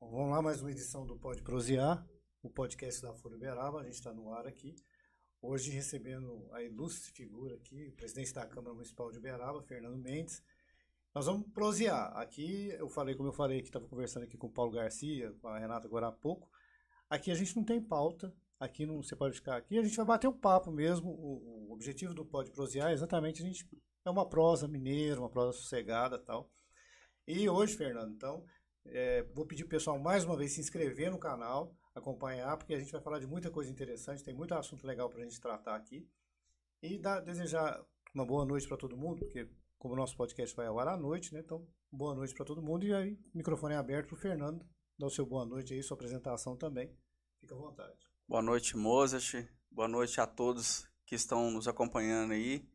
Vamos lá, mais uma edição do Pode Prosear, o podcast da Folha Uberaba. A gente está no ar aqui. Hoje recebendo a ilustre figura aqui, o presidente da Câmara Municipal de Uberaba, Fernando Mendes. Nós vamos prosear. Aqui, como eu falei, que estava conversando aqui com o Paulo Garcia, com a Renata agora há pouco. Aqui a gente não tem pauta, aqui não, você pode ficar aqui, a gente vai bater um papo mesmo. O objetivo do Pode Prosear é exatamente é uma prosa mineira, uma prosa sossegada e tal. E hoje, Fernando, então, vou pedir pro pessoal mais uma vez se inscrever no canal, acompanhar, porque a gente vai falar de muita coisa interessante, tem muito assunto legal para a gente tratar aqui. E desejar uma boa noite para todo mundo, porque como o nosso podcast vai ao ar à noite, né? Então, boa noite para todo mundo. E aí, o microfone é aberto para o Fernando. Dá o seu boa noite aí, sua apresentação também. Fica à vontade. Boa noite, Mozart. Boa noite a todos que estão nos acompanhando aí.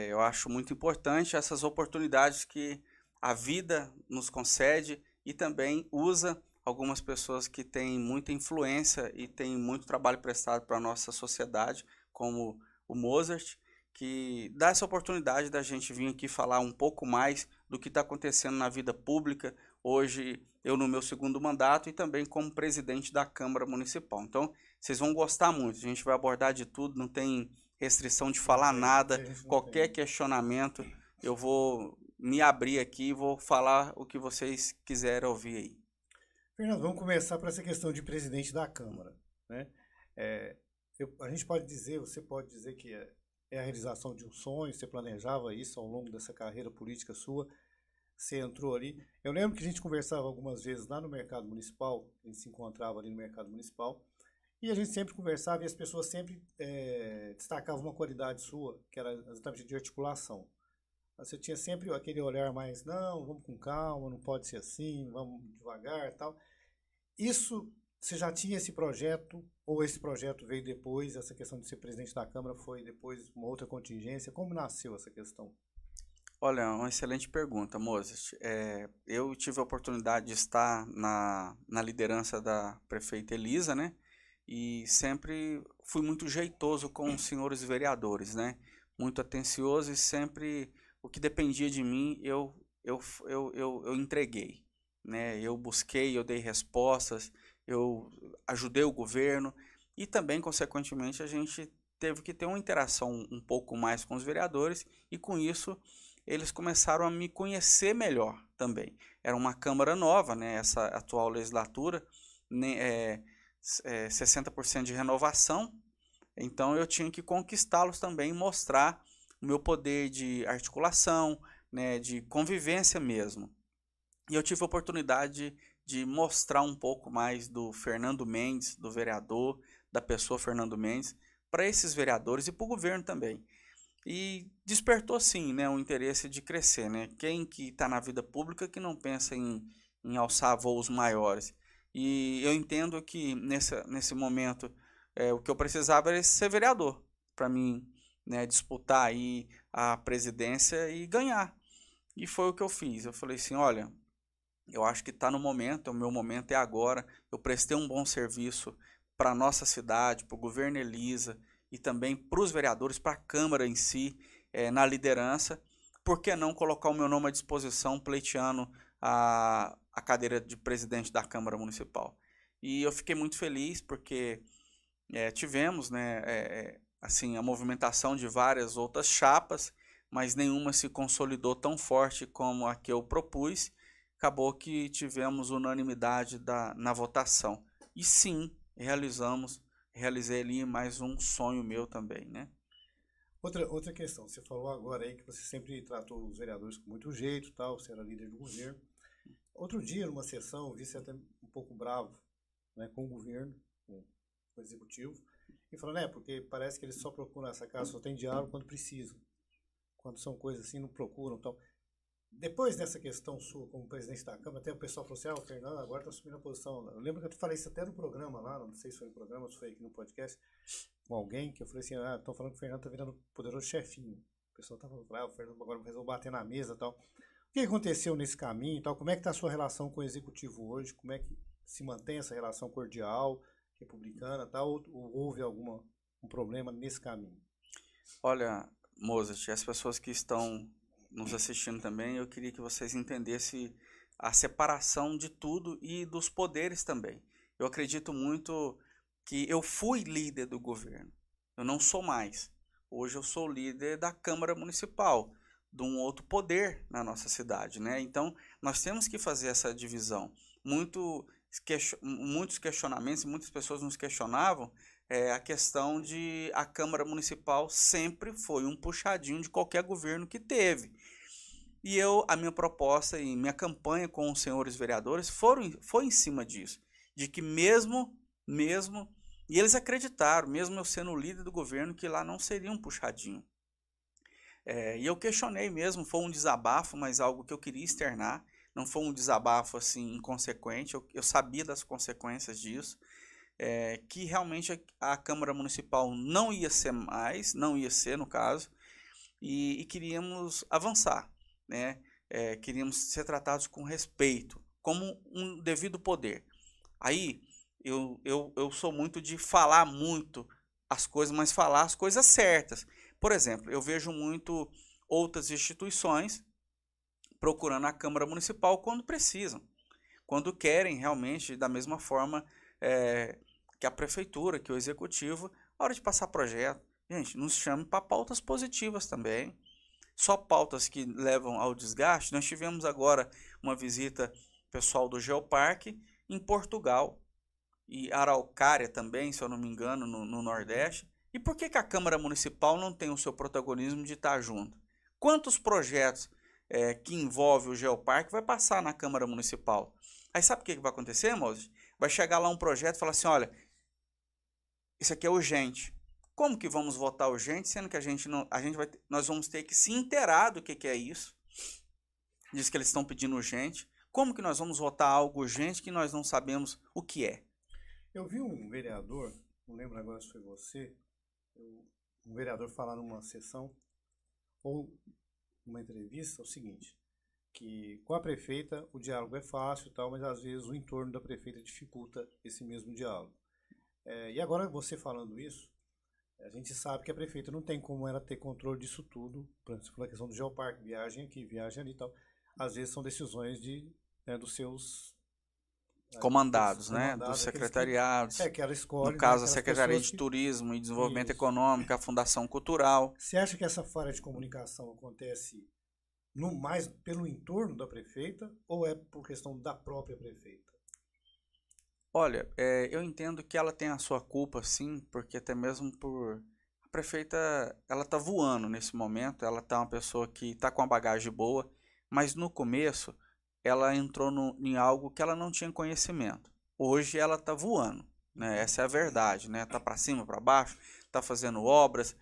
Eu acho muito importante essas oportunidades que a vida nos concede e também usa algumas pessoas que têm muita influência e têm muito trabalho prestado para a nossa sociedade, como o Mozart, que dá essa oportunidade da gente vir aqui falar um pouco mais do que está acontecendo na vida pública. Hoje, eu no meu segundo mandato e também como presidente da Câmara Municipal. Então, vocês vão gostar muito. A gente vai abordar de tudo, não tem restrição de falar nada, qualquer questionamento, eu vou me abrir aqui e vou falar o que vocês quiserem ouvir aí. Fernando, vamos começar por essa questão de presidente da Câmara, né? A gente pode dizer, você pode dizer que é a realização de um sonho, você planejava isso ao longo dessa carreira política sua, você entrou ali. Eu lembro que a gente conversava algumas vezes lá no mercado municipal, a gente se encontrava ali no mercado municipal, e a gente sempre conversava e as pessoas sempre destacavam uma qualidade sua, que era exatamente de articulação. Você tinha sempre aquele olhar mais, não, vamos com calma, não pode ser assim, vamos devagar e tal. Isso, você já tinha esse projeto, ou esse projeto veio depois, essa questão de ser presidente da Câmara foi depois uma outra contingência? Como nasceu essa questão? Olha, uma excelente pergunta, Mozart. Eu tive a oportunidade de estar na liderança da prefeita Elisa, né? E sempre fui muito jeitoso com os senhores vereadores, né? Muito atencioso e sempre o que dependia de mim eu entreguei, né? Eu busquei, eu dei respostas, eu ajudei o governo e também, consequentemente, a gente teve que ter uma interação um pouco mais com os vereadores e com isso eles começaram a me conhecer melhor também. Era uma Câmara nova, né? Essa atual legislatura, né? 60% de renovação, então eu tinha que conquistá-los também, mostrar o meu poder de articulação, né, de convivência mesmo. E eu tive a oportunidade de mostrar um pouco mais do Fernando Mendes, do vereador, da pessoa Fernando Mendes, para esses vereadores e para o governo também. E despertou sim, né, o interesse de crescer, né? Quem que está na vida pública que não pensa em alçar voos maiores? E eu entendo que nesse momento o que eu precisava era ser vereador para mim, né, disputar aí a presidência e ganhar. E foi o que eu fiz. Eu falei assim, olha, eu acho que está no momento, o meu momento é agora. Eu prestei um bom serviço para a nossa cidade, para o governo Elisa e também para os vereadores, para a Câmara em si, na liderança. Por que não colocar o meu nome à disposição, pleiteando a cadeira de presidente da Câmara Municipal? E eu fiquei muito feliz porque tivemos, né, assim, a movimentação de várias outras chapas, mas nenhuma se consolidou tão forte como a que eu propus. Acabou que tivemos unanimidade na votação. E sim, realizei ali mais um sonho meu também, né? Outra questão, você falou agora aí que você sempre tratou os vereadores com muito jeito, tal, você era líder do governo. Outro dia, numa sessão, eu vi você até um pouco bravo, né, com o governo, com o executivo, e falando, porque parece que eles só procuram essa casa, só tem diálogo quando precisam. Quando são coisas assim, não procuram, tal. Depois dessa questão sua como presidente da Câmara, até o pessoal falou assim, o Fernando agora está assumindo a posição. Eu lembro que eu falei isso até no programa lá, não sei se foi no programa, se foi aqui no podcast, com alguém, que eu falei assim, estão falando que o Fernando está virando poderoso chefinho. O pessoal estava falando, o Fernando agora resolveu bater na mesa e tal. O que aconteceu nesse caminho e tal? Como é que está a sua relação com o executivo hoje? Como é que se mantém essa relação cordial, republicana e tal? Ou houve um problema nesse caminho? Olha, Mozart, as pessoas que estão nos assistindo também, eu queria que vocês entendessem a separação de tudo e dos poderes também. Eu acredito muito que eu fui líder do governo, eu não sou mais. Hoje eu sou líder da Câmara Municipal, de um outro poder na nossa cidade, né? Então, nós temos que fazer essa divisão. Muitos questionamentos, muitas pessoas nos questionavam a questão de a Câmara Municipal sempre foi um puxadinho de qualquer governo que teve. E a minha proposta e minha campanha com os senhores vereadores foi em cima disso, de que mesmo, e eles acreditaram, mesmo eu sendo o líder do governo, que lá não seria um puxadinho. E eu questionei mesmo, foi um desabafo, mas algo que eu queria externar, não foi um desabafo assim inconsequente, eu sabia das consequências disso, que realmente a Câmara Municipal não ia ser mais, não ia ser no caso, e queríamos avançar, né? Queríamos ser tratados com respeito, como um devido poder. Aí eu sou muito de falar muito as coisas, mas falar as coisas certas. Por exemplo, eu vejo muito outras instituições procurando a Câmara Municipal quando precisam, quando querem realmente, da mesma forma que a Prefeitura, que o Executivo, na hora de passar projeto. Gente, nos chame para pautas positivas também. Só pautas que levam ao desgaste. Nós tivemos agora uma visita pessoal do Geoparque em Portugal e Araucária também, se eu não me engano, no Nordeste. E por que a Câmara Municipal não tem o seu protagonismo de estar junto? Quantos projetos que envolvem o Geoparque vai passar na Câmara Municipal? Aí sabe o que vai acontecer, Moses? Vai chegar lá um projeto e falar assim, olha, isso aqui é urgente. Como que vamos votar urgente, sendo que nós vamos ter que se inteirar do que é isso? Diz que eles estão pedindo urgente. Como que nós vamos votar algo urgente que nós não sabemos o que é? Eu vi um vereador, não lembro agora se foi você, um vereador falar numa sessão ou numa entrevista o seguinte, que com a prefeita o diálogo é fácil e tal, mas às vezes o entorno da prefeita dificulta esse mesmo diálogo. E agora você falando isso, a gente sabe que a prefeita não tem como ela ter controle disso tudo, por exemplo, a questão do Geoparque, viagem aqui, viagem ali e tal. Às vezes são decisões dos seus comandados, né? Dos secretariados. Que ela escolhe. No caso, a Secretaria de Turismo e Desenvolvimento Econômico, a Fundação Cultural. Você acha que essa falha de comunicação acontece mais pelo entorno da prefeita ou é por questão da própria prefeita? Olha, eu entendo que ela tem a sua culpa, sim, porque até mesmo a prefeita, ela tá voando nesse momento, ela tá uma pessoa que tá com uma bagagem boa, mas no começo ela entrou em algo que ela não tinha conhecimento. Hoje ela tá voando, né? Essa é a verdade, né? Tá para cima, para baixo, tá fazendo obras,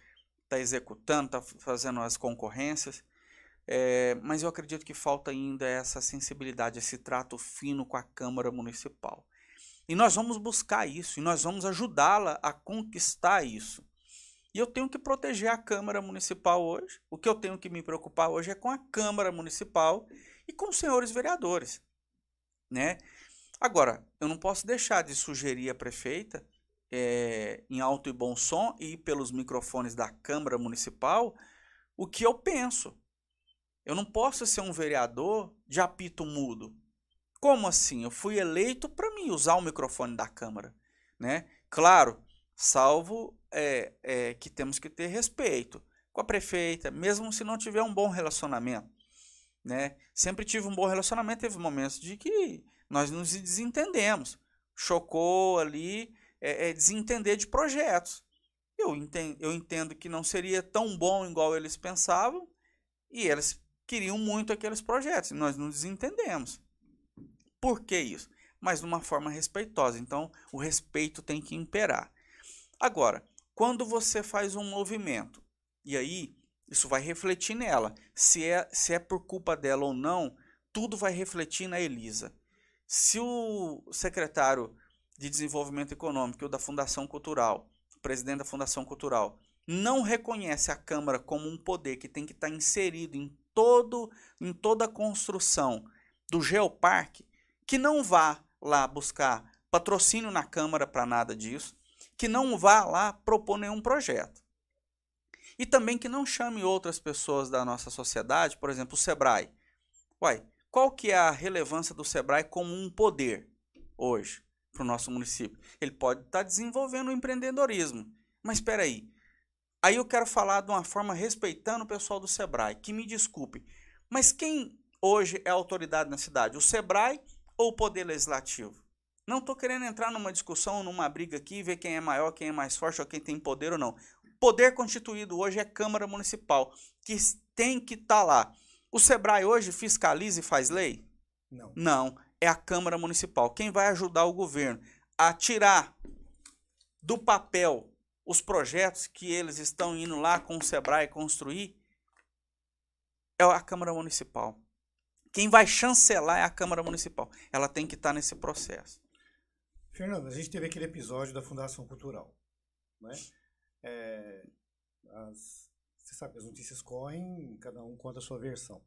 tá executando, tá fazendo as concorrências, mas eu acredito que falta ainda essa sensibilidade, esse trato fino com a Câmara Municipal. E nós vamos buscar isso, e nós vamos ajudá-la a conquistar isso. E eu tenho que proteger a Câmara Municipal hoje. O que eu tenho que me preocupar hoje é com a Câmara Municipal e com os senhores vereadores, né? Agora, eu não posso deixar de sugerir à prefeita, em alto e bom som, e pelos microfones da Câmara Municipal, o que eu penso. Eu não posso ser um vereador de apito mudo. Como assim? Eu fui eleito para mim usar o microfone da Câmara, né? Claro, salvo que temos que ter respeito com a prefeita, mesmo se não tiver um bom relacionamento, né? Sempre tive um bom relacionamento, teve momentos de que nós nos desentendemos, chocou ali desentender de projetos. Eu entendo que não seria tão bom igual eles pensavam e eles queriam muito aqueles projetos e nós nos desentendemos. Por que isso? Mas de uma forma respeitosa. Então, o respeito tem que imperar. Agora, quando você faz um movimento, e aí isso vai refletir nela, se é por culpa dela ou não, tudo vai refletir na Elisa. Se o secretário de Desenvolvimento Econômico ou da Fundação Cultural, o presidente da Fundação Cultural, não reconhece a Câmara como um poder que tem que estar inserido em toda a construção do Geoparque, que não vá lá buscar patrocínio na Câmara para nada disso, que não vá lá propor nenhum projeto. E também que não chame outras pessoas da nossa sociedade, por exemplo, o Sebrae. Uai, qual que é a relevância do Sebrae como um poder hoje para o nosso município? Ele pode estar desenvolvendo o empreendedorismo, mas espera aí. Aí eu quero falar de uma forma respeitando o pessoal do Sebrae, que me desculpe, mas quem hoje é a autoridade na cidade? O Sebrae ou o Poder Legislativo? Não estou querendo entrar numa discussão, numa briga aqui, ver quem é maior, quem é mais forte, ou quem tem poder ou não. Poder constituído hoje é Câmara Municipal, que tem que estar lá. O Sebrae hoje fiscaliza e faz lei? Não. Não, é a Câmara Municipal. Quem vai ajudar o governo a tirar do papel os projetos que eles estão indo lá com o Sebrae construir é a Câmara Municipal. Quem vai chancelar é a Câmara Municipal. Ela tem que estar nesse processo. Fernando, a gente teve aquele episódio da Fundação Cultural, né? Você sabe que as notícias correm, cada um conta a sua versão.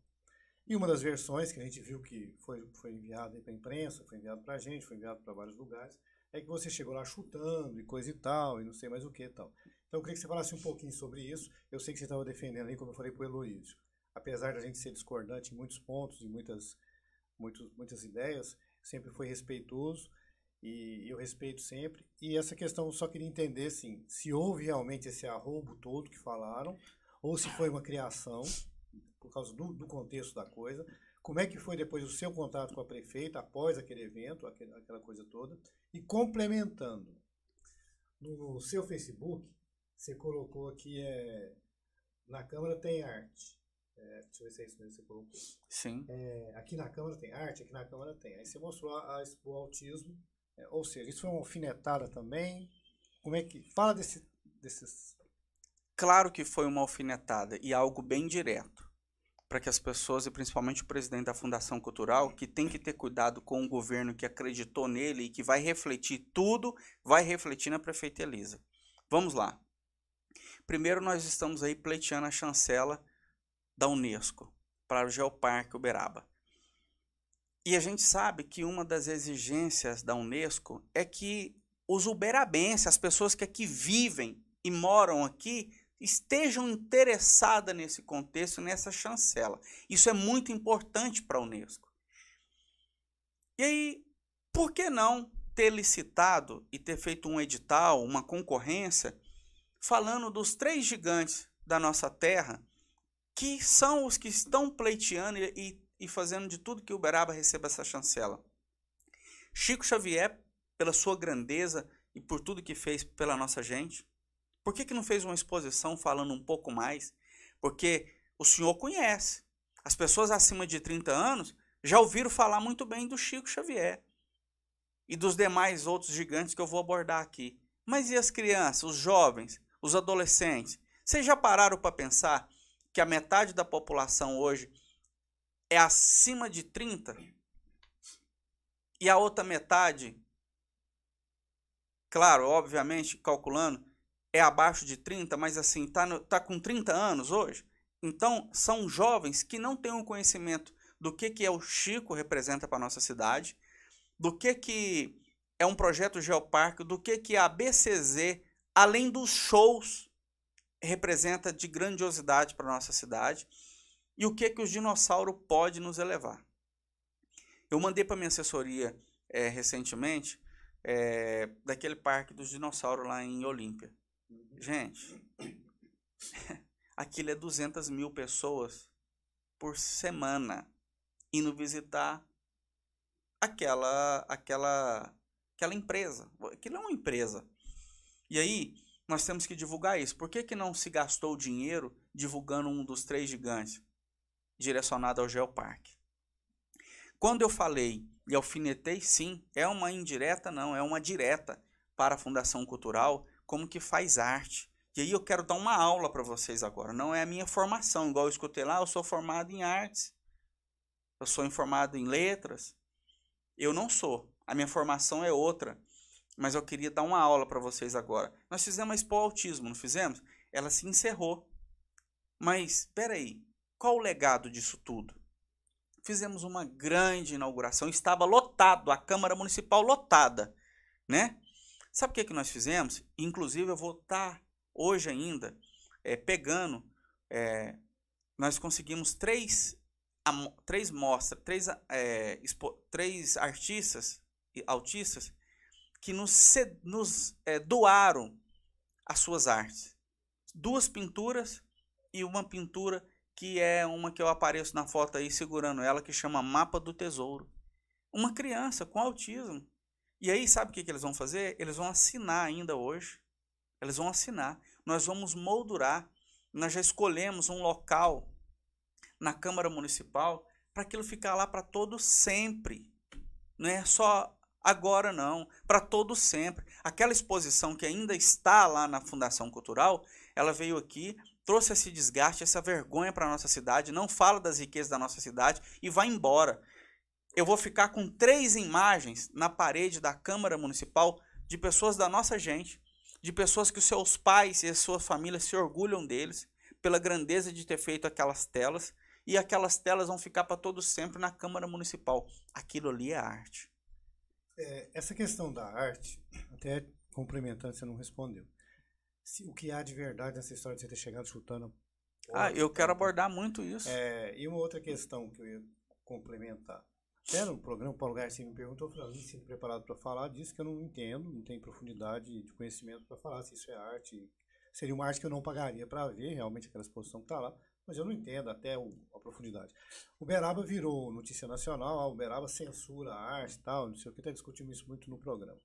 E uma das versões que a gente viu que foi enviada para a imprensa, foi enviado para a gente, foi enviado para vários lugares, é que você chegou lá chutando e coisa e tal, e não sei mais o que e tal. Então eu queria que você falasse um pouquinho sobre isso. Eu sei que você estava defendendo aí, como eu falei para o Heloísio. Apesar da gente ser discordante em muitos pontos, em muitas ideias, sempre foi respeitoso. E eu respeito sempre. E essa questão eu só queria entender assim, se houve realmente esse arroubo todo que falaram, ou se foi uma criação, por causa do contexto da coisa. Como é que foi depois o seu contato com a prefeita, após aquele evento, aquela coisa toda. E complementando, no seu Facebook, você colocou aqui, na Câmara tem arte. Deixa eu ver se é isso mesmo que você colocou. Sim. Aqui na Câmara tem arte, aqui na Câmara tem. Aí você mostrou o autismo. Ou seja, isso foi uma alfinetada também? Como é que... Fala desses... Claro que foi uma alfinetada e algo bem direto. Para que as pessoas, e principalmente o presidente da Fundação Cultural, que tem que ter cuidado com o governo que acreditou nele e que vai refletir tudo, vai refletir na prefeita Elisa. Vamos lá. Primeiro, nós estamos aí pleiteando a chancela da Unesco para o Geoparque Uberaba. E a gente sabe que uma das exigências da Unesco é que os uberabenses, as pessoas que aqui vivem e moram aqui, estejam interessadas nesse contexto, nessa chancela. Isso é muito importante para a Unesco. E aí, por que não ter licitado e ter feito um edital, uma concorrência, falando dos 3 gigantes da nossa terra, que são os que estão pleiteando e fazendo de tudo que Uberaba receba essa chancela? Chico Xavier, pela sua grandeza e por tudo que fez pela nossa gente. Por que não fez uma exposição falando um pouco mais? Porque o senhor conhece. As pessoas acima de 30 anos já ouviram falar muito bem do Chico Xavier e dos demais outros gigantes que eu vou abordar aqui. Mas e as crianças, os jovens, os adolescentes? Vocês já pararam para pensar que a metade da população hoje é acima de 30? E a outra metade, claro, obviamente, calculando, é abaixo de 30, mas assim, tá com 30 anos hoje. Então, são jovens que não têm um conhecimento do que é o Chico representa para a nossa cidade, do que é um projeto Geoparque, do que a BCZ, além dos shows, representa de grandiosidade para a nossa cidade, e o que os dinossauros podem nos elevar. Eu mandei para minha assessoria recentemente, daquele parque dos dinossauros lá em Olímpia. Gente, aquilo é 200 mil pessoas por semana indo visitar aquela empresa. Aquilo é uma empresa. E aí, nós temos que divulgar isso. Por que não se gastou dinheiro divulgando um dos 3 gigantes direcionado ao Geoparque? Quando eu falei e alfinetei, sim, é uma indireta, não, é uma direta para a Fundação Cultural, como que faz arte. E aí eu quero dar uma aula para vocês agora. Não é a minha formação, igual eu escutei lá, eu sou formado em artes, eu sou formado em letras. Eu não sou, a minha formação é outra. Mas eu queria dar uma aula para vocês agora. Nós fizemos a Expo Autismo, não fizemos? Ela se encerrou. Mas, espera aí, qual o legado disso tudo? Fizemos uma grande inauguração, estava lotado, a Câmara Municipal lotada, né? Sabe o que nós fizemos? Inclusive, eu vou estar hoje ainda pegando, nós conseguimos três artistas e autistas que nos doaram as suas artes. 2 pinturas e uma pintura que é uma que eu apareço na foto aí segurando ela, que chama Mapa do Tesouro. Uma criança com autismo. E aí, sabe o que eles vão fazer? Eles vão assinar ainda hoje. Eles vão assinar. Nós vamos moldurar. Nós já escolhemos um local na Câmara Municipal para aquilo ficar lá para todo sempre. Não é só agora não, para todo sempre. Aquela exposição que ainda está lá na Fundação Cultural, ela veio aqui, trouxe esse desgaste, essa vergonha para a nossa cidade, não fala das riquezas da nossa cidade e vai embora. Eu vou ficar com 3 imagens na parede da Câmara Municipal de pessoas da nossa gente, de pessoas que os seus pais e a sua família se orgulham deles, pela grandeza de ter feito aquelas telas, e aquelas telas vão ficar para todo sempre na Câmara Municipal. Aquilo ali é arte. Essa questão da arte, até complementando, você não respondeu. O que há de verdade nessa história de você ter chegado chutando? Eu quero abordar muito isso. E uma outra questão que eu ia complementar. Até no programa, o Paulo Garcia me perguntou, eu falei, sinto preparado para falar, disse que eu não entendo, não tenho profundidade de conhecimento para falar se isso é arte. Seria uma arte que eu não pagaria para ver, realmente, aquela exposição que está lá, mas eu não entendo até a profundidade. O Uberaba virou notícia nacional, o Uberaba censura a arte e tal, não sei o que, está discutindo isso muito no programa.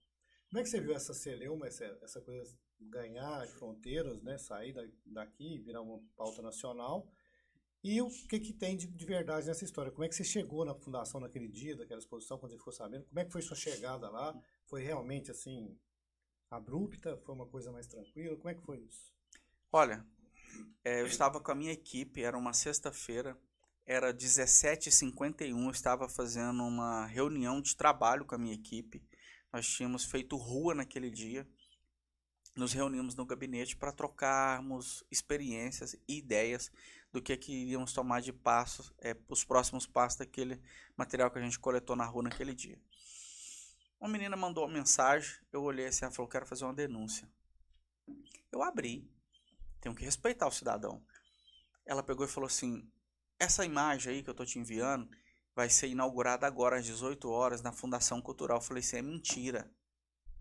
Como é que você viu essa celeuma, essa coisa ganhar fronteiras, né, sair daqui, virar uma pauta nacional? E o que tem de verdade nessa história? Como é que você chegou na fundação naquele dia, daquela exposição, quando você ficou sabendo? Como é que foi sua chegada lá? Foi realmente, assim, abrupta? Foi uma coisa mais tranquila? Como é que foi isso? Olha, eu estava com a minha equipe, era uma sexta-feira, era 17h51, eu estava fazendo uma reunião de trabalho com a minha equipe. Nós tínhamos feito rua naquele dia. Nos reunimos no gabinete para trocarmos experiências e ideias do que iríamos tomar de passos, os próximos passos daquele material que a gente coletou na rua naquele dia. Uma menina mandou uma mensagem, eu olhei assim, ela falou, quero fazer uma denúncia. Eu abri, tenho que respeitar o cidadão. Ela pegou e falou assim, essa imagem aí que eu estou te enviando vai ser inaugurada agora às 18 horas na Fundação Cultural. Eu falei, isso é mentira.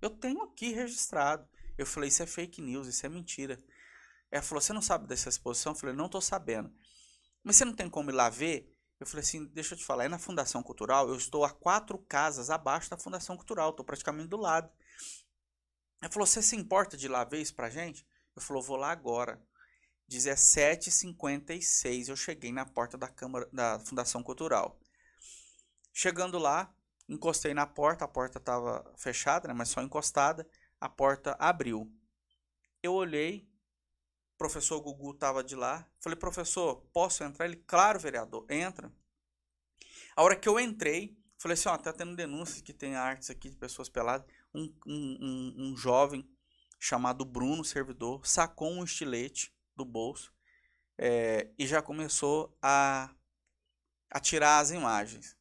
Eu tenho aqui registrado. Eu falei, isso é fake news, isso é mentira. Ela falou, você não sabe dessa exposição? Eu falei, não estou sabendo. Mas você não tem como ir lá ver? Eu falei assim, deixa eu te falar, é na Fundação Cultural, eu estou a 4 casas abaixo da Fundação Cultural, estou praticamente do lado. Ela falou, você se importa de ir lá ver isso pra gente? Eu falei, vou lá agora. 17h56, eu cheguei na porta da Fundação Cultural. Chegando lá, encostei na porta, a porta estava fechada, né, mas só encostada, a porta abriu. Eu olhei, o professor Gugu estava de lá, falei, professor, posso entrar? Ele, claro, vereador, entra. A hora que eu entrei, falei assim, ó, tá tendo denúncias que tem artes aqui de pessoas peladas. Um jovem chamado Bruno, servidor, sacou um estilete do bolso e já começou a tirar as imagens.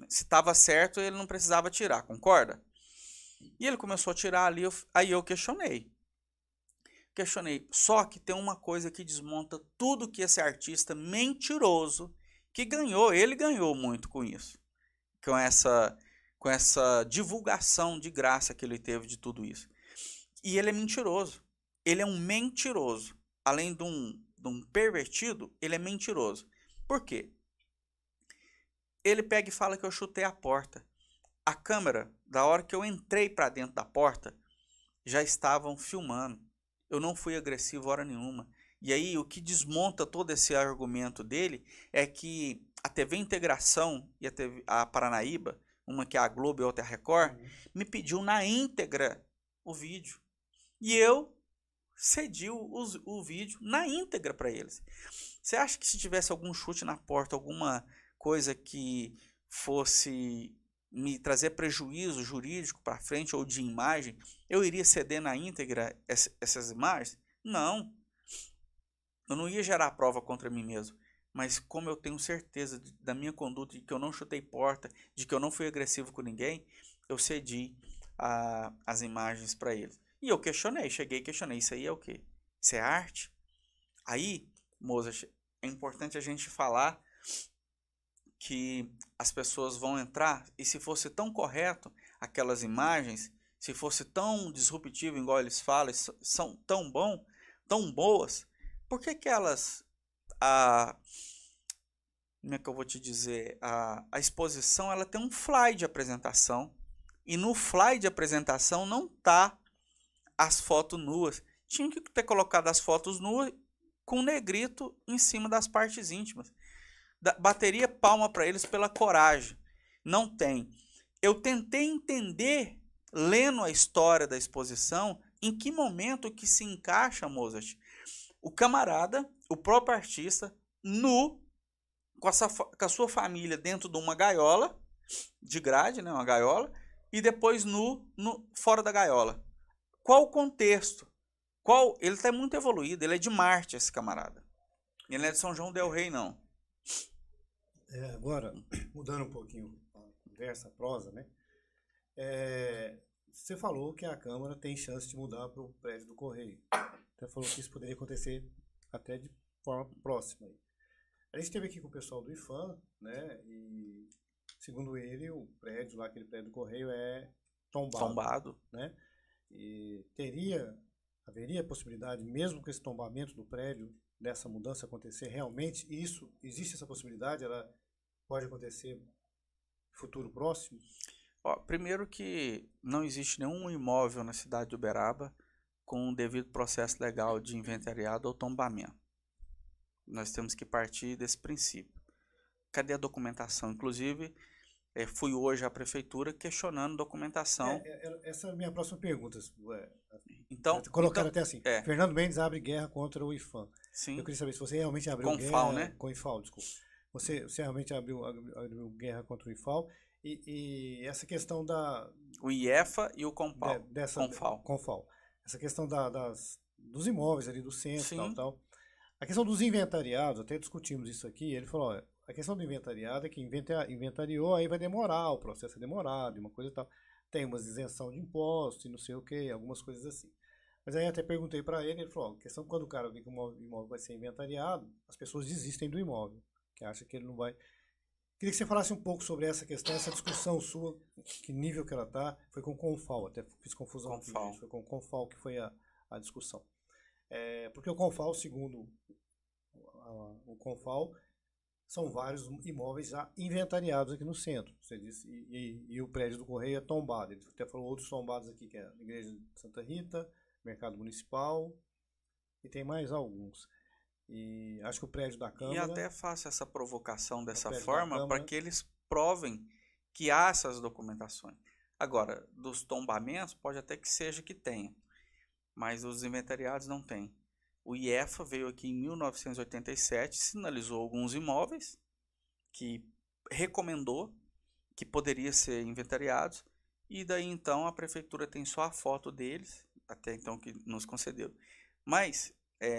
Se estava certo, ele não precisava tirar, concorda? E ele começou a tirar ali, aí eu questionei. Só que tem uma coisa que desmonta tudo que esse artista mentiroso, que ganhou, ele ganhou muito com isso. Com essa divulgação de graça que ele teve de tudo isso. E ele é mentiroso. Ele é um mentiroso. Além de um pervertido, ele é mentiroso. Por quê? Ele pega e fala que eu chutei a porta. A câmera, da hora que eu entrei para dentro da porta, já estavam filmando. Eu não fui agressivo hora nenhuma. E aí o que desmonta todo esse argumento dele é que a TV Integração e a Paranaíba, uma que é a Globo e outra é a Record, me pediu na íntegra o vídeo. E eu cedi o vídeo na íntegra para eles. Você acha que se tivesse algum chute na porta, alguma coisa que fosse me trazer prejuízo jurídico para frente ou de imagem, eu iria ceder na íntegra essas imagens? Não. Eu não ia gerar prova contra mim mesmo. Mas como eu tenho certeza da minha conduta, de que eu não chutei porta, de que eu não fui agressivo com ninguém, eu cedi as imagens para eles. E eu questionei, cheguei e questionei, isso aí é o quê? Isso é arte? Aí, Mozart, é importante a gente falar que as pessoas vão entrar e se fosse tão correto aquelas imagens, se fosse tão disruptivo, igual eles falam, são tão boas, por que que elas, como é que eu vou te dizer, a exposição ela tem um fly de apresentação e no fly de apresentação não tá as fotos nuas. Tinha que ter colocado as fotos nuas com negrito em cima das partes íntimas. Bateria palma para eles pela coragem. Não tem. Eu tentei entender, lendo a história da exposição, em que momento que se encaixa, Mozart, o camarada, o próprio artista, nu, com a sua família dentro de uma gaiola, de grade, né, uma gaiola, e depois nu fora da gaiola. Qual o contexto? Ele está muito evoluído, ele é de Marte, esse camarada. Ele não é de São João del Rei, não. Agora, mudando um pouquinho a conversa, a prosa, né? Você falou que a Câmara tem chance de mudar para o prédio do Correio. Você falou que isso poderia acontecer até de forma próxima. A gente esteve aqui com o pessoal do IFAM, né? E, segundo ele, o prédio lá, aquele prédio do Correio, é tombado. Né? E haveria possibilidade, mesmo com esse tombamento do prédio, dessa mudança acontecer realmente? Existe essa possibilidade? Ela pode acontecer no futuro próximo? Primeiro que não existe nenhum imóvel na cidade de Uberaba com o devido processo legal de inventariado ou tombamento. Nós temos que partir desse princípio. Cadê a documentação? Inclusive, fui hoje à prefeitura questionando documentação. Essa é a minha próxima pergunta. Então, colocaram até assim, Fernando Mendes abre guerra contra o IFAM. Sim. Eu queria saber se você realmente abriu Confal, guerra... né? Confal, desculpa. Você realmente abriu guerra contra o IFAM e essa questão da... O IEFA e o Confal. Confal. Essa questão dos imóveis ali do centro, Sim. tal. A questão dos inventariados, até discutimos isso aqui, ele falou, a questão do inventariado é que inventariou, aí vai demorar, o processo é demorado, uma coisa e tal. Tem umas isenção de impostos e não sei o que, algumas coisas assim. Mas aí até perguntei para ele falou, a questão quando o cara vê que o imóvel vai ser inventariado, as pessoas desistem do imóvel, que acham que ele não vai... Queria que você falasse um pouco sobre essa questão, essa discussão sua, que nível que ela tá, foi com o Confal, até fiz confusão aqui, foi com o Confal que foi a discussão. Porque o Confal, segundo o Confal, são vários imóveis já inventariados aqui no centro. Você disse, e o prédio do Correio é tombado. Ele até falou outros tombados aqui, que é a Igreja de Santa Rita, Mercado Municipal, e tem mais alguns. E acho que o prédio da Câmara... E até faço essa provocação dessa forma para que eles provem que há essas documentações. Agora, dos tombamentos, pode até que seja que tenha, mas os inventariados não tem. O IEFA veio aqui em 1987, sinalizou alguns imóveis que recomendou que poderia ser inventariados e daí então a prefeitura tem só a foto deles, até então que nos concedeu. Mas,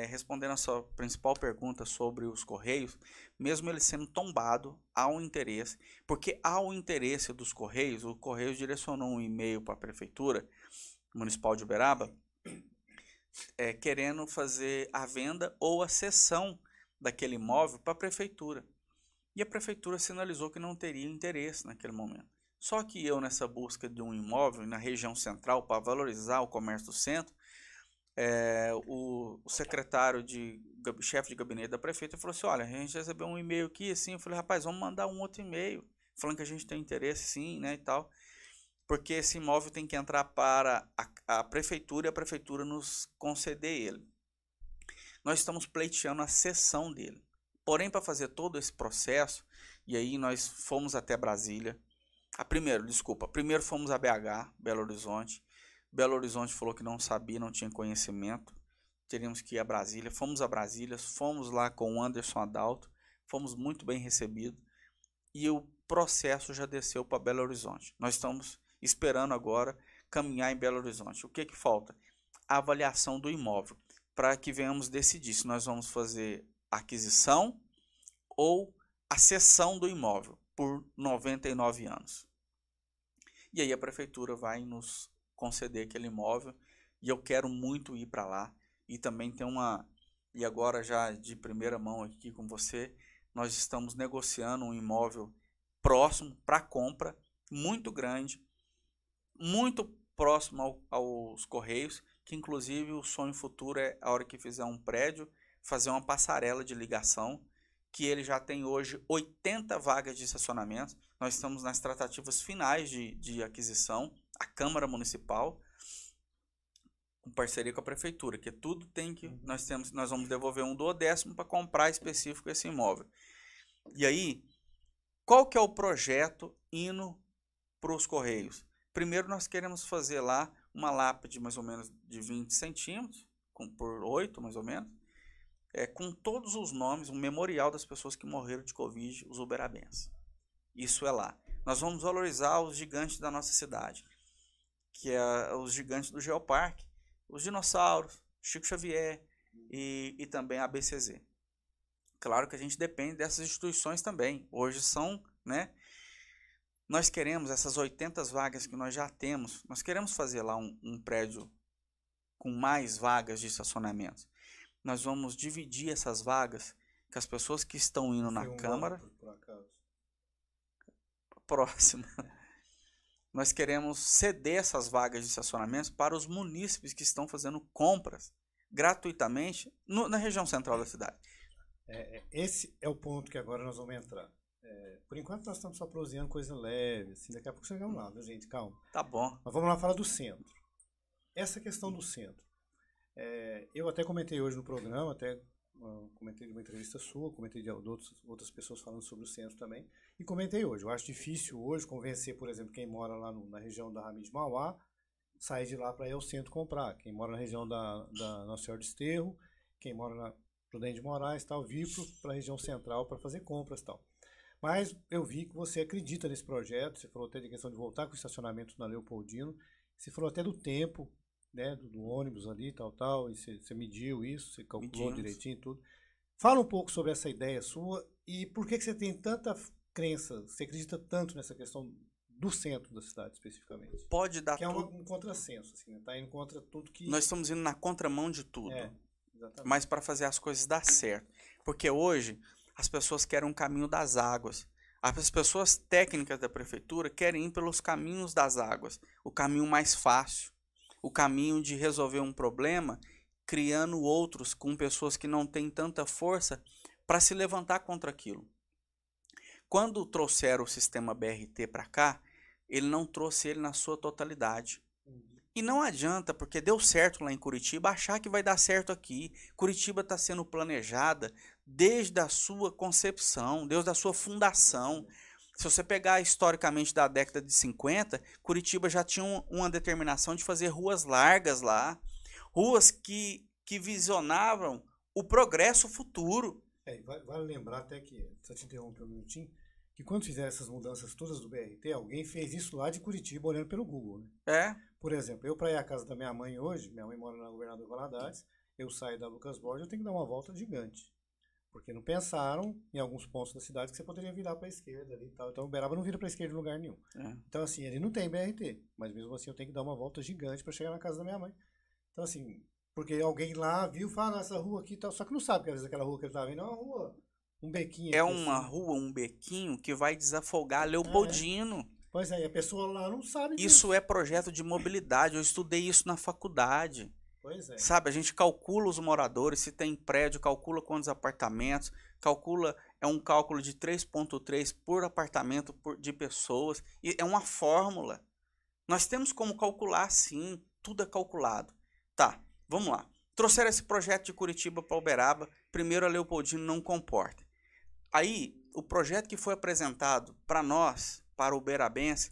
respondendo a sua principal pergunta sobre os Correios, mesmo ele sendo tombado, há um interesse, porque há o interesse dos Correios, o Correios direcionou um e-mail para a Prefeitura Municipal de Uberaba, querendo fazer a venda ou a cessão daquele imóvel para a prefeitura. E a prefeitura sinalizou que não teria interesse naquele momento. Só que eu, nessa busca de um imóvel na região central para valorizar o comércio do centro, o secretário chefe de gabinete da prefeita falou assim, olha, a gente recebeu um e-mail aqui, assim, eu falei, rapaz, vamos mandar um outro e-mail, falando que a gente tem interesse sim, né, e tal. Porque esse imóvel tem que entrar para a prefeitura e a prefeitura nos conceder ele. Nós estamos pleiteando a cessão dele. Porém, para fazer todo esse processo, e aí nós fomos até Brasília. Primeiro fomos a BH, Belo Horizonte. Belo Horizonte falou que não sabia, não tinha conhecimento. Teríamos que ir a Brasília. Fomos a Brasília, fomos lá com o Anderson Adalto. Fomos muito bem recebidos. E o processo já desceu para Belo Horizonte. Nós estamos esperando agora caminhar em Belo Horizonte. O que falta? A avaliação do imóvel, para que venhamos decidir se nós vamos fazer a aquisição ou a cessão do imóvel por 99 anos. E aí a prefeitura vai nos conceder aquele imóvel e eu quero muito ir para lá. E também tem e agora já de primeira mão aqui com você, nós estamos negociando um imóvel próximo para compra, muito grande, muito próximo aos Correios, que inclusive o sonho futuro é, a hora que fizer um prédio, fazer uma passarela de ligação, que ele já tem hoje 80 vagas de estacionamento. Nós estamos nas tratativas finais de aquisição, a Câmara Municipal, com parceria com a Prefeitura, que tudo tem que, nós vamos devolver um 1/10 para comprar específico esse imóvel. E aí, qual que é o projeto indo para os Correios? Primeiro nós queremos fazer lá uma lápide mais ou menos de 20 centímetros, por 8 mais ou menos, com todos os nomes, um memorial das pessoas que morreram de Covid, os uberabenses. Isso é lá. Nós vamos valorizar os gigantes da nossa cidade, que é os gigantes do Geoparque, os dinossauros, Chico Xavier e também a ABCZ. Claro que a gente depende dessas instituições também. Hoje são, né? Nós queremos essas 80 vagas que nós já temos, nós queremos fazer lá um prédio com mais vagas de estacionamento. Nós vamos dividir essas vagas com as pessoas que estão indo na Câmara. Por acaso. Próximo. Nós queremos ceder essas vagas de estacionamento para os munícipes que estão fazendo compras gratuitamente na região central da cidade. Esse é o ponto que agora nós vamos entrar. Por enquanto nós estamos só prosseando coisa leve, assim, daqui a pouco chegamos lá, viu, gente? Calma. Tá bom. Mas vamos lá falar do centro. Essa questão do centro. Eu até comentei hoje no programa, até comentei de uma entrevista sua, comentei de outras pessoas falando sobre o centro também, e comentei hoje. Eu acho difícil hoje convencer, por exemplo, quem mora lá na região da Ramires Mauá, sair de lá para ir ao centro comprar. Quem mora na região da Nossa Senhora do Desterro, quem mora na Prudente de Moraes, tal, vir para a região central para fazer compras e tal. Mas eu vi que você acredita nesse projeto, você falou até de questão de voltar com o estacionamento na Leopoldino, você falou até do tempo, né, do ônibus ali, tal, e você mediu isso, você calculou direitinho e tudo. Fala um pouco sobre essa ideia sua e por que você tem tanta crença, você acredita tanto nessa questão do centro da cidade, especificamente. Pode dar que é um contrassenso, assim, né? Tá indo contra tudo que... Nós estamos indo na contramão de tudo. Exatamente. Mas para fazer as coisas dar certo. Porque hoje as pessoas querem um caminho das águas. As pessoas técnicas da prefeitura querem ir pelos caminhos das águas. O caminho mais fácil. O caminho de resolver um problema, criando outros com pessoas que não têm tanta força para se levantar contra aquilo. Quando trouxeram o sistema BRT para cá, ele não trouxe ele na sua totalidade. E não adianta, porque deu certo lá em Curitiba, achar que vai dar certo aqui. Curitiba está sendo planejada desde a sua concepção, desde a sua fundação. Se você pegar historicamente da década de 50, Curitiba já tinha uma determinação de fazer ruas largas lá. Ruas que visionavam o progresso futuro. Vale lembrar até que, só te interromper um minutinho, que quando fizeram essas mudanças todas do BRT, alguém fez isso lá de Curitiba olhando pelo Google, né? Por exemplo, eu para ir à casa da minha mãe hoje, minha mãe mora na Governador Valadares, eu saio da Lucas Borges, eu tenho que dar uma volta gigante. Porque não pensaram em alguns pontos da cidade que você poderia virar para a esquerda ali e tal. Então, Uberaba não vira para a esquerda em lugar nenhum. Então, assim, ele não tem BRT, mas mesmo assim eu tenho que dar uma volta gigante para chegar na casa da minha mãe. Então, assim, porque alguém lá viu, fala, essa rua aqui e tal, só que não sabe que às vezes aquela rua que ele estava vendo é uma rua, um bequinho. É uma rua, um bequinho que vai desafogar Leopoldino. Pois é, e a pessoa lá não sabe disso. Isso é projeto de mobilidade, eu estudei isso na faculdade. Pois é. Sabe, a gente calcula os moradores, se tem prédio, calcula quantos apartamentos, é um cálculo de 3,3 por apartamento de pessoas, e é uma fórmula. Nós temos como calcular, sim, tudo é calculado. Tá, vamos lá. Trouxeram esse projeto de Curitiba para Uberaba, primeiro a Leopoldino não comporta. Aí, o projeto que foi apresentado para nós, para o uberabense,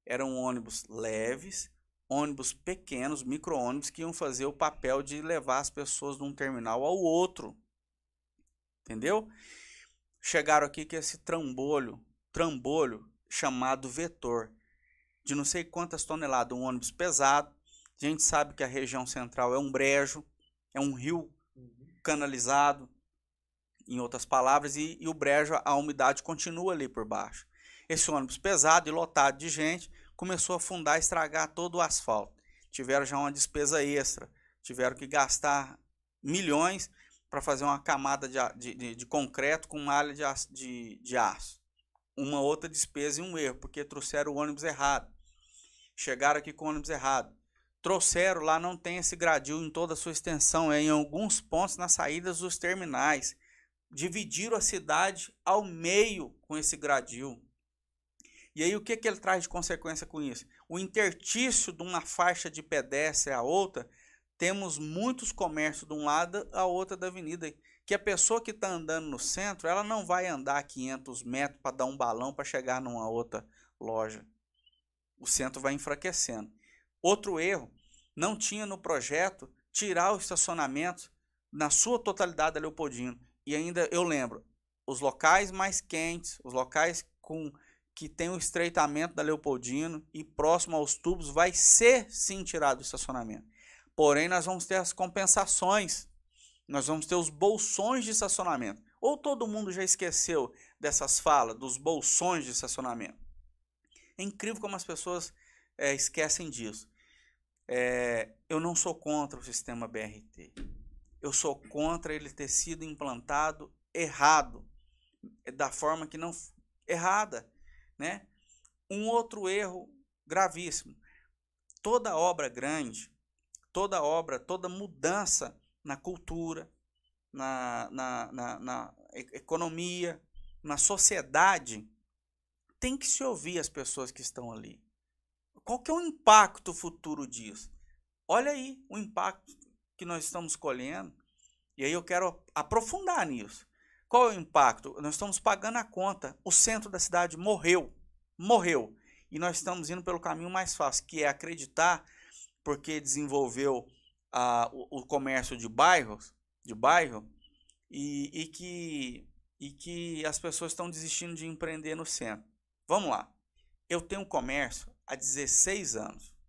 eram ônibus leves, ônibus pequenos, micro-ônibus, que iam fazer o papel de levar as pessoas de um terminal ao outro. Entendeu? Chegaram aqui que esse trambolho chamado vetor, de não sei quantas toneladas, um ônibus pesado. A gente sabe que a região central é um brejo, é um rio canalizado, em outras palavras, e o brejo, a umidade continua ali por baixo. Esse ônibus pesado e lotado de gente começou a afundar e estragar todo o asfalto. Tiveram já uma despesa extra, tiveram que gastar milhões para fazer uma camada de concreto com malha de aço. Uma outra despesa e um erro, porque trouxeram o ônibus errado. Chegaram aqui com o ônibus errado. Trouxeram lá, não tem esse gradil em toda a sua extensão, é em alguns pontos nas saídas dos terminais. Dividiram a cidade ao meio com esse gradil. E aí o que ele traz de consequência com isso? O interstício de uma faixa de pedestre à outra, temos muitos comércios de um lado à outra da avenida, que a pessoa que está andando no centro, ela não vai andar 500 metros para dar um balão para chegar numa outra loja. O centro vai enfraquecendo. Outro erro, não tinha no projeto tirar o estacionamento na sua totalidade da Leopoldino. E ainda eu lembro, os locais mais quentes, os locais que tem o estreitamento da Leopoldino e próximo aos tubos, vai ser sim tirado o estacionamento. Porém, nós vamos ter as compensações, nós vamos ter os bolsões de estacionamento. Ou todo mundo já esqueceu dessas falas, dos bolsões de estacionamento? É incrível como as pessoas esquecem disso. Eu não sou contra o sistema BRT. Eu sou contra ele ter sido implantado errado, da forma que não errada, né? Um outro erro gravíssimo. Toda obra grande, toda mudança na cultura, na economia, na sociedade, tem que se ouvir as pessoas que estão ali. Qual que é o impacto futuro disso? Olha aí o impacto que nós estamos colhendo, e aí eu quero aprofundar nisso. Qual é o impacto? Nós estamos pagando a conta, o centro da cidade morreu, e nós estamos indo pelo caminho mais fácil, que é acreditar, porque desenvolveu o comércio de bairro, e que as pessoas estão desistindo de empreender no centro. Vamos lá, eu tenho comércio há 16 anos.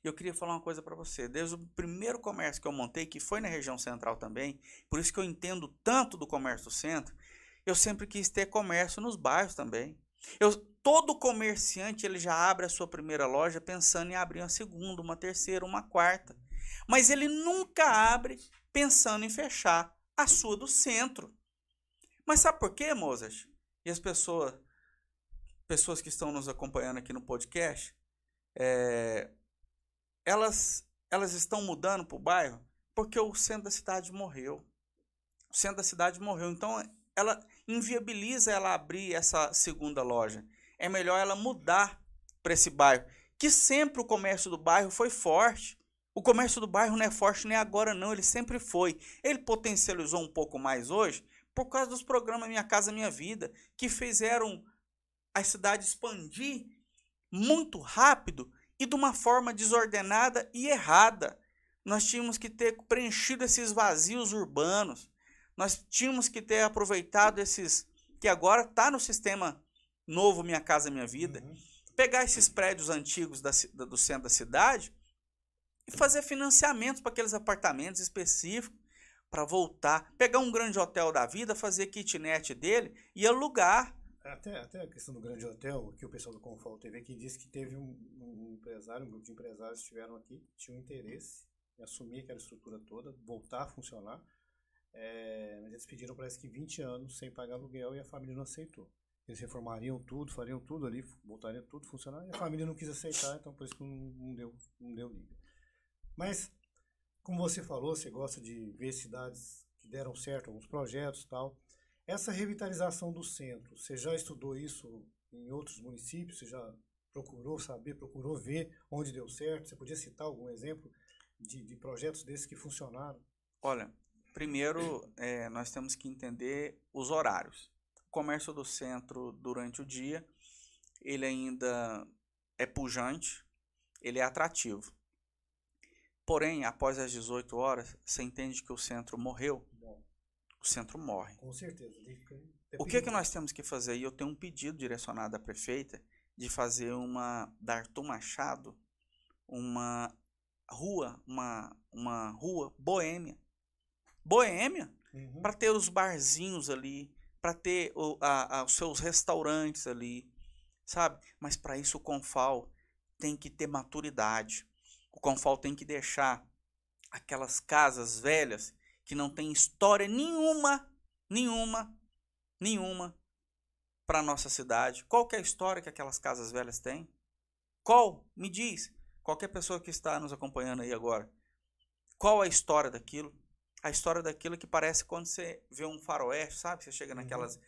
Eu queria falar uma coisa para você. Desde o primeiro comércio que eu montei, que foi na região central também, por isso que eu entendo tanto do comércio do centro, eu sempre quis ter comércio nos bairros também. Todo comerciante ele já abre a sua primeira loja pensando em abrir uma segunda, uma terceira, uma quarta. Mas ele nunca abre pensando em fechar a sua do centro. Mas sabe por quê, Mozart? E as pessoas que estão nos acompanhando aqui no podcast, elas estão mudando para o bairro porque o centro da cidade morreu. O centro da cidade morreu. Então, ela inviabiliza ela abrir essa segunda loja. É melhor ela mudar para esse bairro. Que sempre o comércio do bairro foi forte. O comércio do bairro não é forte nem agora não, ele sempre foi. Ele potencializou um pouco mais hoje por causa dos programas Minha Casa Minha Vida, que fizeram a cidade expandir muito rápido e de uma forma desordenada e errada. Nós tínhamos que ter preenchido esses vazios urbanos. Nós tínhamos que ter aproveitado esses, que agora está no sistema novo Minha Casa Minha Vida, pegar esses prédios antigos do centro da cidade e fazer financiamentos para aqueles apartamentos específicos para voltar. Pegar um grande hotel da vida, fazer kitnet dele e alugar. Até a questão do grande hotel, que o pessoal do Confol TV que disse que teve um empresário, um grupo de empresários que estiveram aqui, tinham interesse em assumir aquela estrutura toda, voltar a funcionar. Mas eles pediram, parece que 20 anos sem pagar aluguel e a família não aceitou. Eles reformariam tudo, fariam tudo ali, voltariam tudo a funcionar e a família não quis aceitar, então por isso que não deu liga. Mas, como você falou, você gosta de ver cidades que deram certo, alguns projetos e tal. Essa revitalização do centro, você já estudou isso em outros municípios? Você já procurou saber, procurou ver onde deu certo? Você podia citar algum exemplo de projetos desses que funcionaram? Olha, primeiro nós temos que entender os horários. O comércio do centro durante o dia, ele ainda é pujante, ele é atrativo. Porém, após as 18 horas, você entende que o centro morreu? O centro morre. Com certeza. O que nós temos que fazer? E eu tenho um pedido direcionado à prefeita de fazer da Arthur Machado uma rua boêmia. Boêmia, para ter os barzinhos ali, para ter os seus restaurantes ali, sabe? Mas para isso o Confal tem que ter maturidade. O Confal tem que deixar aquelas casas velhas que não tem história nenhuma para a nossa cidade? Qual que é a história que aquelas casas velhas têm? Qual? Me diz. Qualquer pessoa que está nos acompanhando aí agora. Qual a história daquilo? A história daquilo que parece quando você vê um faroeste, sabe? Você chega naquelas,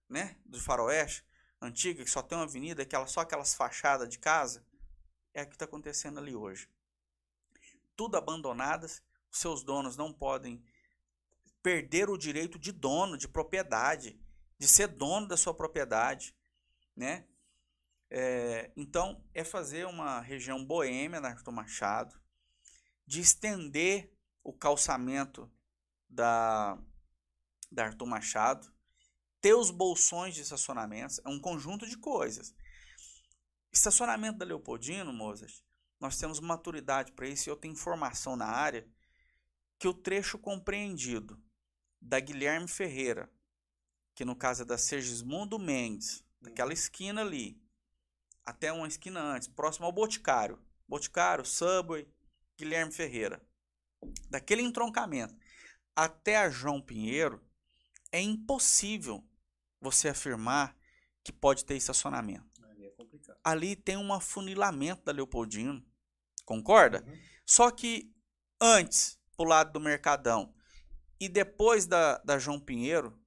né, do faroeste antiga, que só tem uma avenida, só aquelas fachadas de casa. É o que está acontecendo ali hoje. Tudo abandonadas, os seus donos não podem perder o direito de dono, de propriedade, de ser dono da sua propriedade, né? Então, é fazer uma região boêmia na Arthur Machado, de estender o calçamento da Arthur Machado, ter os bolsões de estacionamentos, é um conjunto de coisas. Estacionamento da Leopoldino, Mozart, nós temos maturidade para isso e eu tenho informação na área que o trecho compreendido da Guilherme Ferreira, que no caso é da Sergismundo Mendes, daquela esquina ali, até uma esquina antes, próximo ao Boticário, Subway, Guilherme Ferreira, daquele entroncamento até a João Pinheiro, é impossível você afirmar que pode ter estacionamento. Ali é complicado. Ali tem um afunilamento da Leopoldino, concorda? Uhum. Só que antes, pro lado do Mercadão, e depois da João Pinheiro,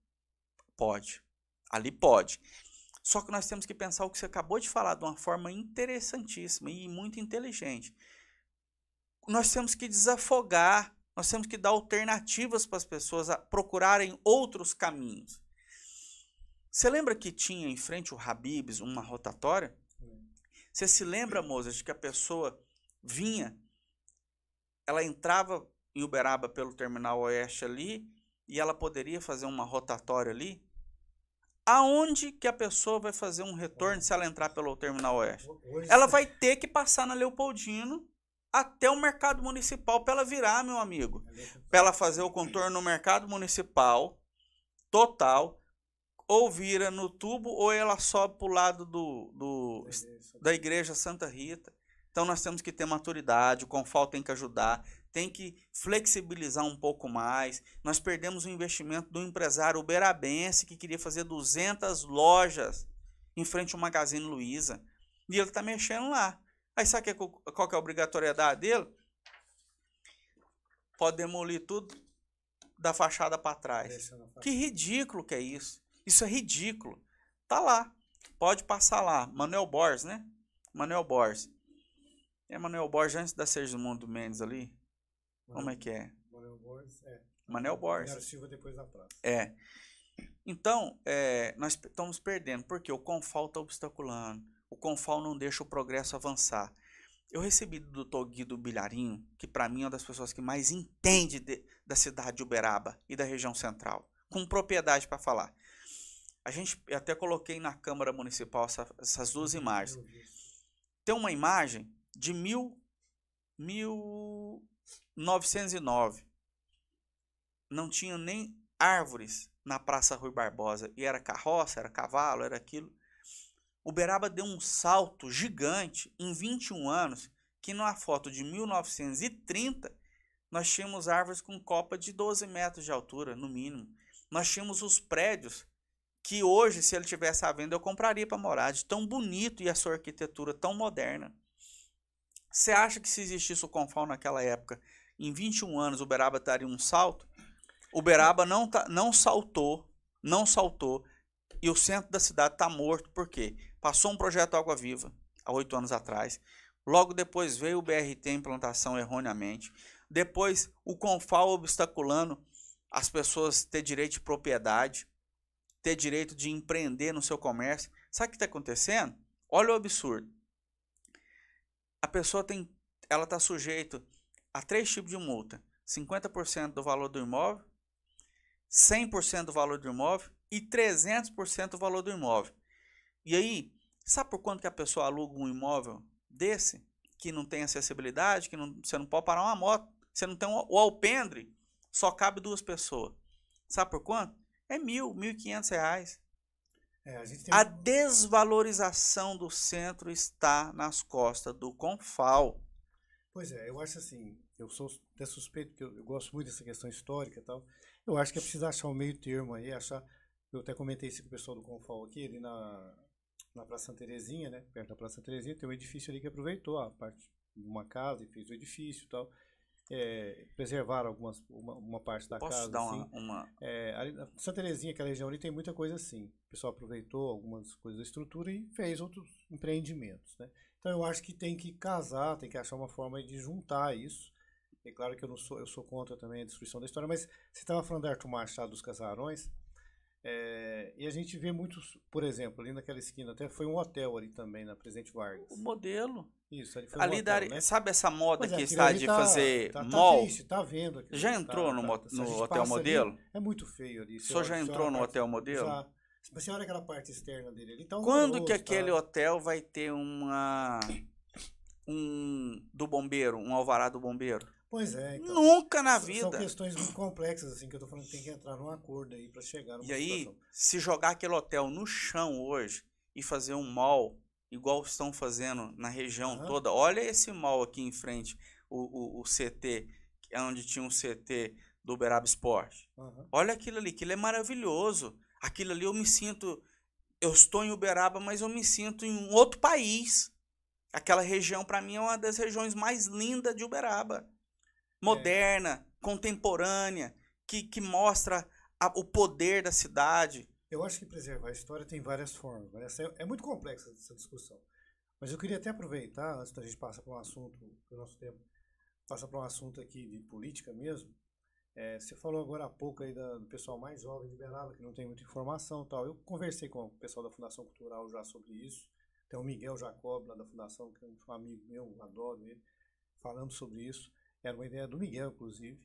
pode. Ali pode. Só que nós temos que pensar o que você acabou de falar de uma forma interessantíssima e muito inteligente. Nós temos que desafogar, nós temos que dar alternativas para as pessoas a procurarem outros caminhos. Você lembra que tinha em frente o Habib's uma rotatória? Você se lembra, Mozart, de que a pessoa vinha, ela entrava em Uberaba pelo Terminal Oeste ali e ela poderia fazer uma rotatória ali? Aonde que a pessoa vai fazer um retorno se ela entrar pelo Terminal Oeste? Ela vai ter que passar na Leopoldino até o Mercado Municipal para ela virar, meu amigo. Para ela fazer o contorno no Mercado Municipal total, ou vira no tubo, ou ela sobe para o lado da Igreja Santa Rita. Então nós temos que ter maturidade, o Confal tem que ajudar, tem que flexibilizar um pouco mais. Nós perdemos o investimento do empresário uberabense que queria fazer 200 lojas em frente ao Magazine Luiza. E ele está mexendo lá. Aí sabe qual que é a obrigatoriedade dele? Pode demolir tudo da fachada para trás. Que ridículo que é isso. Isso é ridículo. Tá lá. Pode passar lá. Manuel Borges, né? Manuel Borges. É Manuel Borges antes da Sergismundo Mendes ali? Como é que é? Manuel Borges, é. Manuel Borges. Manuel Silva depois da praça. É. Então, nós estamos perdendo, porque o Confal está obstaculando. O Confal não deixa o progresso avançar. Eu recebi do Dr. Guido Bilharinho, que para mim é uma das pessoas que mais entende da cidade de Uberaba e da região central, com propriedade para falar. Eu até coloquei na Câmara Municipal essas duas imagens. Tem uma imagem de 1909. Não tinha nem árvores na Praça Rui Barbosa. E era carroça, era cavalo, era aquilo. Uberaba deu um salto gigante em 21 anos, que numa foto de 1930, nós tínhamos árvores com copa de 12 metros de altura, no mínimo. Nós tínhamos os prédios que hoje, se ele tivesse à venda, eu compraria para morar, de tão bonito e a sua arquitetura tão moderna. Você acha que se existisse o Confal naquela época, em 21 anos, Uberaba daria um salto? Uberaba não saltou, e o centro da cidade está morto. Por quê? Passou um projeto Água Viva, há 8 anos atrás. Logo depois veio o BRT em implantação erroneamente. Depois o Confal obstaculando as pessoas ter direito de propriedade, ter direito de empreender no seu comércio. Sabe o que está acontecendo? Olha o absurdo. A pessoa ela está sujeita a 3 tipos de multa. 50% do valor do imóvel, 100% do valor do imóvel e 300% do valor do imóvel. E aí, sabe por quanto que a pessoa aluga um imóvel desse? Que não tem acessibilidade, que você não pode parar uma moto, você não tem o alpendre, só cabe 2 pessoas. Sabe por quanto? É R$1.000, R$1.500. A desvalorização do centro está nas costas do Confal. Pois é, eu acho assim, eu sou até suspeito, porque eu gosto muito dessa questão histórica e tal. Eu acho que é preciso achar um meio termo aí, eu até comentei isso com o pessoal do Confal aqui, ali na Praça Santa Terezinha, né? Perto da Praça Santa Terezinha, tem um edifício ali que aproveitou a parte de uma casa e fez o edifício e tal. Preservaram uma parte da Posso casa, dar assim. uma... Ali na Santa Terezinha, aquela região ali, tem muita coisa assim. O pessoal aproveitou algumas coisas da estrutura e fez outros empreendimentos, né? Então eu acho que tem que casar, tem que achar uma forma de juntar isso. É claro que eu sou contra também a destruição da história, mas você estava falando da Arthur Machado dos Casarões, e a gente vê muitos, por exemplo, ali naquela esquina, até foi um hotel ali também, na Presidente Vargas. O modelo. Isso, ali foi um Ali hotel, né? sabe essa moda Pois é, que aquilo está ali de tá, fazer tá mall? triste, tá vendo aquilo Já ali, entrou se a no gente hotel passa ali, modelo? é muito feio ali. O senhor já entrou no hotel modelo? Já. Você olha aquela parte externa dele ali, tá Quando que horroroso, aquele hotel vai ter do bombeiro, um alvará do bombeiro? Pois é, então. Nunca na São vida. questões muito complexas, assim, que eu tô falando que tem que entrar num acordo aí pra chegar numa E aí, situação. se jogar aquele hotel no chão hoje e fazer um mall, igual estão fazendo na região Aham. toda, olha esse mall aqui em frente, o CT, que é onde tinha um CT do Uberaba Esporte. Aham. Olha aquilo é maravilhoso. Aquilo ali eu estou em Uberaba, mas eu me sinto em um outro país. Aquela região, para mim, é uma das regiões mais lindas de Uberaba. Moderna, contemporânea, que mostra o poder da cidade. Eu acho que preservar a história tem várias formas, mas é muito complexa essa discussão. Mas eu queria até aproveitar, antes da gente passar para um assunto, do nosso tempo, passar para um assunto aqui de política mesmo. Você falou agora há pouco aí do pessoal mais jovem de Uberaba, que não tem muita informação e tal. Eu conversei com o pessoal da Fundação Cultural já sobre isso. Tem o Miguel Jacob, lá da Fundação, que é um amigo meu, adoro ele, falando sobre isso. Era uma ideia do Miguel, inclusive,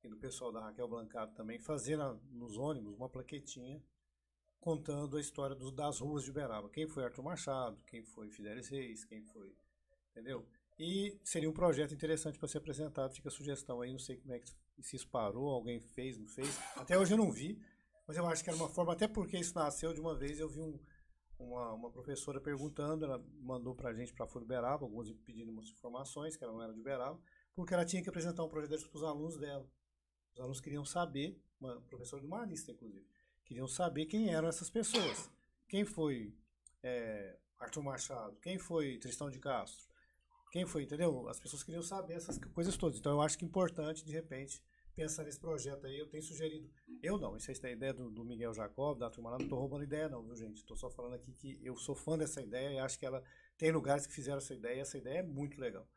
e do pessoal da Raquel Blancato também, fazer nos ônibus uma plaquetinha contando a história das ruas de Uberaba. Quem foi Arthur Machado, quem foi Fidelis Reis, quem foi... Entendeu? E seria um projeto interessante para ser apresentado. Fica a sugestão aí, não sei como é que se isso parou, alguém fez, não fez. Até hoje eu não vi, mas eu acho que era uma forma, até porque isso nasceu de uma vez, eu vi uma professora perguntando, ela mandou pra gente para Folha Uberaba, alguns pedindo umas informações, que ela não era de Uberaba, porque ela tinha que apresentar um projeto para os alunos dela. Os alunos queriam saber, uma professora de humanista, inclusive, queriam saber quem eram essas pessoas. Quem foi Arthur Machado? Quem foi Tristão de Castro? Quem foi, entendeu? As pessoas queriam saber essas coisas todas. Então eu acho que é importante, de repente, pensar nesse projeto aí. Eu tenho sugerido. Eu não, isso é a ideia do Miguel Jacob, da turma lá, não estou roubando ideia não, viu gente? Estou só falando aqui que eu sou fã dessa ideia e acho que ela tem lugares que fizeram essa ideia e essa ideia é muito legal.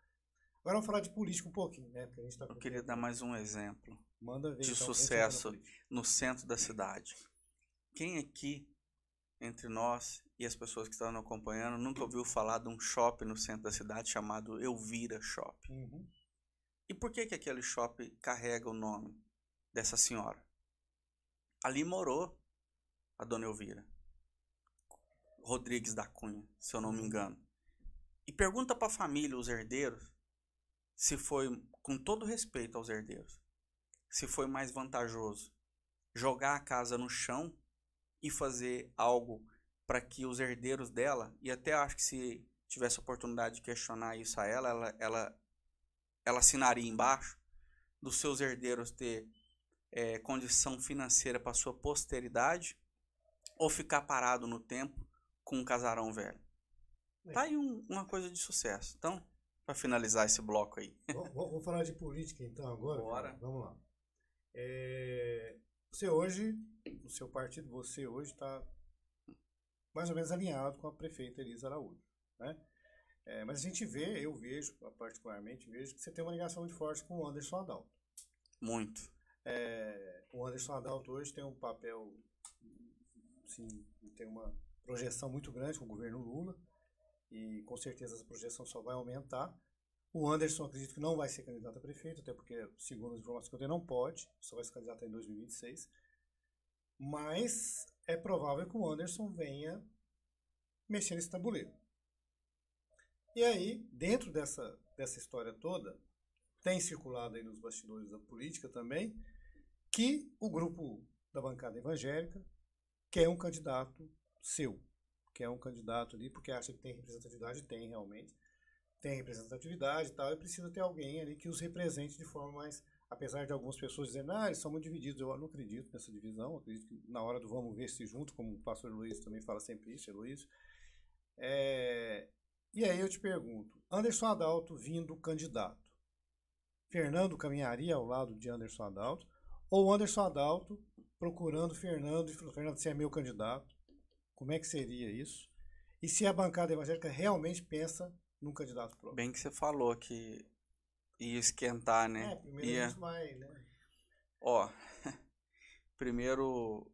Agora vamos falar de política um pouquinho, né? Porque a gente tá Eu queria dar mais um exemplo Manda ver, de então, sucesso no centro da cidade. Quem aqui, entre nós e as pessoas que estão nos acompanhando, nunca ouviu falar de um shopping no centro da cidade chamado Elvira Shopping? Uhum. E por que aquele shopping carrega o nome dessa senhora? Ali morou a dona Elvira Rodrigues da Cunha, se eu não me engano. E pergunta para a família, os herdeiros, se foi, com todo respeito aos herdeiros, se foi mais vantajoso jogar a casa no chão e fazer algo para que os herdeiros dela, e até acho que se tivesse a oportunidade de questionar isso a ela assinaria embaixo, dos seus herdeiros ter condição financeira para sua posteridade, ou ficar parado no tempo com um casarão velho. Tá aí uma coisa de sucesso. Então, para finalizar esse bloco aí. Vamos falar de política então agora? Bora. Cara? Vamos lá. Você hoje, o seu partido, você hoje está mais ou menos alinhado com a prefeita Elisa Araújo, né? Mas a gente vê, eu vejo, particularmente, vejo que você tem uma ligação muito forte com o Anderson Adalto. Muito. O Anderson Adalto hoje tem um papel, assim, tem uma projeção muito grande com o governo Lula, e com certeza essa projeção só vai aumentar. O Anderson, acredito que não vai ser candidato a prefeito, até porque, segundo as informações que eu tenho, não pode, só vai se candidatar em 2026. Mas é provável que o Anderson venha mexer nesse tabuleiro. E aí, dentro dessa história toda, tem circulado aí nos bastidores da política também, que o grupo da bancada evangélica quer um candidato seu, quer um candidato ali, porque acha que tem representatividade, tem realmente, tem representatividade e tal, e precisa ter alguém ali que os represente de forma mais... Apesar de algumas pessoas dizerem, eles são muito divididos, eu não acredito nessa divisão, eu acredito que na hora do vamos ver se junto, como o pastor Luiz também fala sempre isso, Luiz. E aí eu te pergunto, Anderson Adalto vindo candidato, Fernando caminharia ao lado de Anderson Adalto, ou Anderson Adalto procurando Fernando e falando, Fernando, você é meu candidato, como é que seria isso? E se a bancada evangélica realmente pensa num candidato próprio? Bem que você falou que ia esquentar, né? Primeiro a gente vai, né? Ó, primeiro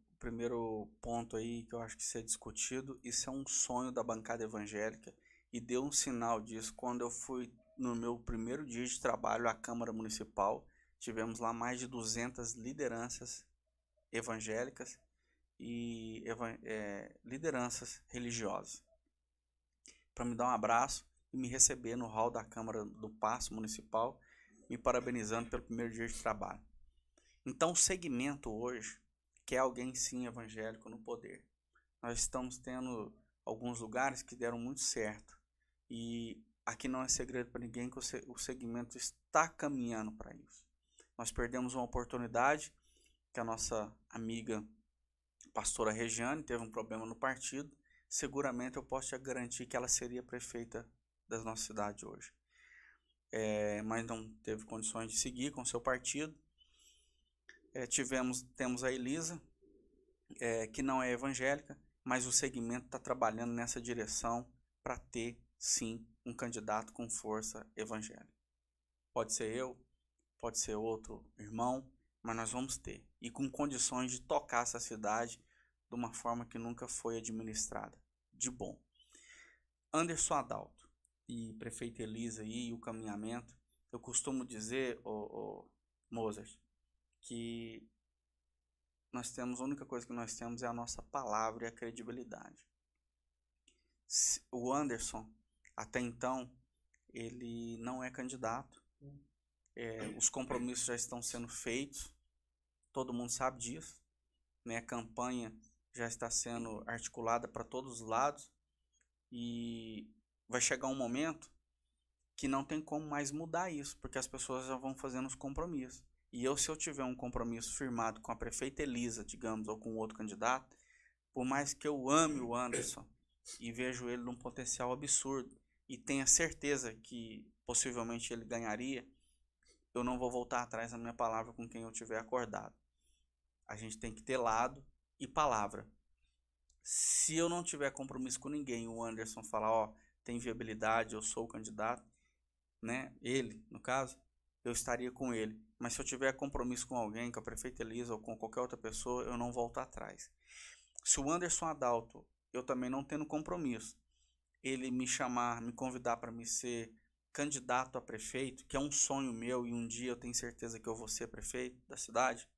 ponto aí que eu acho que isso é discutido, isso é um sonho da bancada evangélica e deu um sinal disso quando eu fui no meu primeiro dia de trabalho à Câmara Municipal. Tivemos lá mais de 200 lideranças evangélicas e lideranças religiosas para me dar um abraço e me receber no hall da Câmara do Paço Municipal, me parabenizando pelo primeiro dia de trabalho. Então, o segmento hoje quer alguém sim evangélico no poder. Nós estamos tendo alguns lugares que deram muito certo e aqui não é segredo para ninguém que o segmento está caminhando para isso. Nós perdemos uma oportunidade que a nossa amiga pastora Regiane teve um problema no partido. Seguramente eu posso te garantir que ela seria prefeita da nossa cidade hoje. Mas não teve condições de seguir com seu partido. Temos a Elisa, que não é evangélica, mas o segmento está trabalhando nessa direção para ter, sim, um candidato com força evangélica. Pode ser eu, pode ser outro irmão, mas nós vamos ter. E com condições de tocar essa cidade de uma forma que nunca foi administrada, de bom. Anderson Adalto e prefeita Elisa e o caminhamento, eu costumo dizer, Mozart, que a única coisa que nós temos é a nossa palavra e a credibilidade. O Anderson, até então, ele não é candidato, os compromissos já estão sendo feitos, todo mundo sabe disso, né? A campanha já está sendo articulada para todos os lados e vai chegar um momento que não tem como mais mudar isso, porque as pessoas já vão fazendo os compromissos. E se eu tiver um compromisso firmado com a prefeita Elisa, digamos, ou com outro candidato, por mais que eu ame o Anderson e vejo ele num potencial absurdo e tenha certeza que possivelmente ele ganharia, eu não vou voltar atrás na minha palavra com quem eu tiver acordado. A gente tem que ter lado e palavra. Se eu não tiver compromisso com ninguém, o Anderson falar, tem viabilidade, eu sou o candidato, né? Ele, no caso, eu estaria com ele. Mas se eu tiver compromisso com alguém, com a prefeita Elisa ou com qualquer outra pessoa, eu não volto atrás. Se o Anderson Adalto, eu também não tendo compromisso, ele me convidar para me ser candidato a prefeito, que é um sonho meu e um dia eu tenho certeza que eu vou ser prefeito da cidade,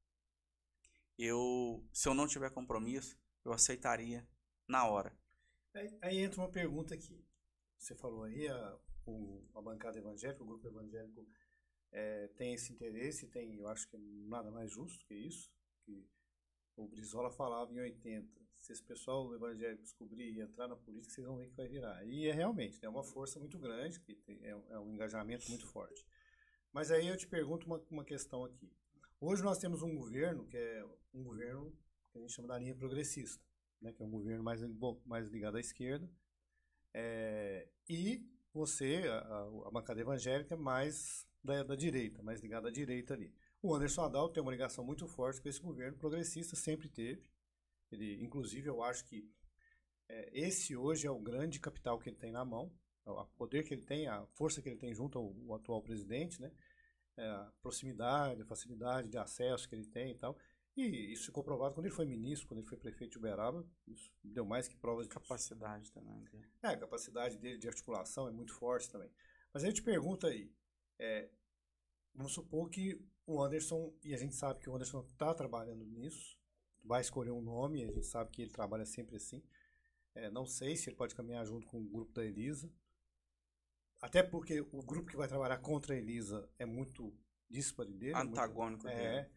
se eu não tiver compromisso, eu aceitaria na hora. Aí entra uma pergunta aqui. Você falou aí, a bancada evangélica, o grupo evangélico tem esse interesse, eu acho que nada mais justo que isso, que o Brizola falava em 80, se esse pessoal evangélico descobrir e entrar na política, vocês vão ver que vai virar. E realmente, é uma força muito grande, que é um engajamento muito forte. Mas aí eu te pergunto uma questão aqui. Hoje nós temos um governo que é um governo que a gente chama da linha progressista, né, que é um governo mais ligado à esquerda, e você, a bancada evangélica, mais da direita, mais ligada à direita ali. O Anderson Adalto tem uma ligação muito forte com esse governo progressista, sempre teve. Inclusive, eu acho que esse hoje é o grande capital que ele tem na mão, o poder que ele tem, a força que ele tem junto ao atual presidente, né? A proximidade, a facilidade de acesso que ele tem e tal. E isso ficou provado quando ele foi ministro, quando ele foi prefeito de Uberaba. Isso deu mais que provas de capacidade também. A capacidade dele de articulação é muito forte também. Mas aí eu te pergunto aí, vamos supor que o Anderson, e a gente sabe que o Anderson está trabalhando nisso, vai escolher um nome, a gente sabe que ele trabalha sempre assim. Não sei se ele pode caminhar junto com o grupo da Elisa, até porque o grupo que vai trabalhar contra a Elisa é muito díspare dele. Antagônico dele.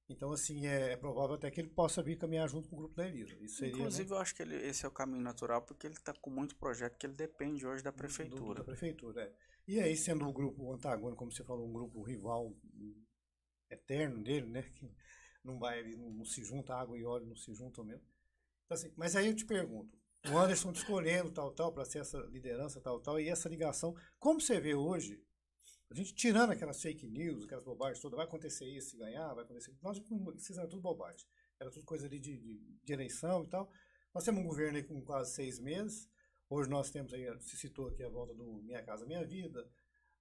Então, assim, é provável até que ele possa vir caminhar junto com o grupo da Elisa. Isso seria, inclusive, né? eu acho que esse é o caminho natural, porque ele está com muito projeto que ele depende hoje da prefeitura. Da prefeitura, E aí, sendo o grupo antagônico, como você falou, um grupo rival eterno dele, né? Que não vai, não se junta, água e óleo não se juntam mesmo. Então, assim, mas aí eu te pergunto, o Anderson te escolhendo tal, para ser essa liderança tal, e essa ligação, como você vê hoje, a gente tirando aquelas fake news, aquelas bobagens todas, vai acontecer isso, se ganhar, vai acontecer isso. Nós, isso era tudo bobagem. Era tudo coisa ali de eleição e tal. Nós temos um governo aí com quase 6 meses. Hoje nós temos aí, se citou aqui a volta do Minha Casa Minha Vida,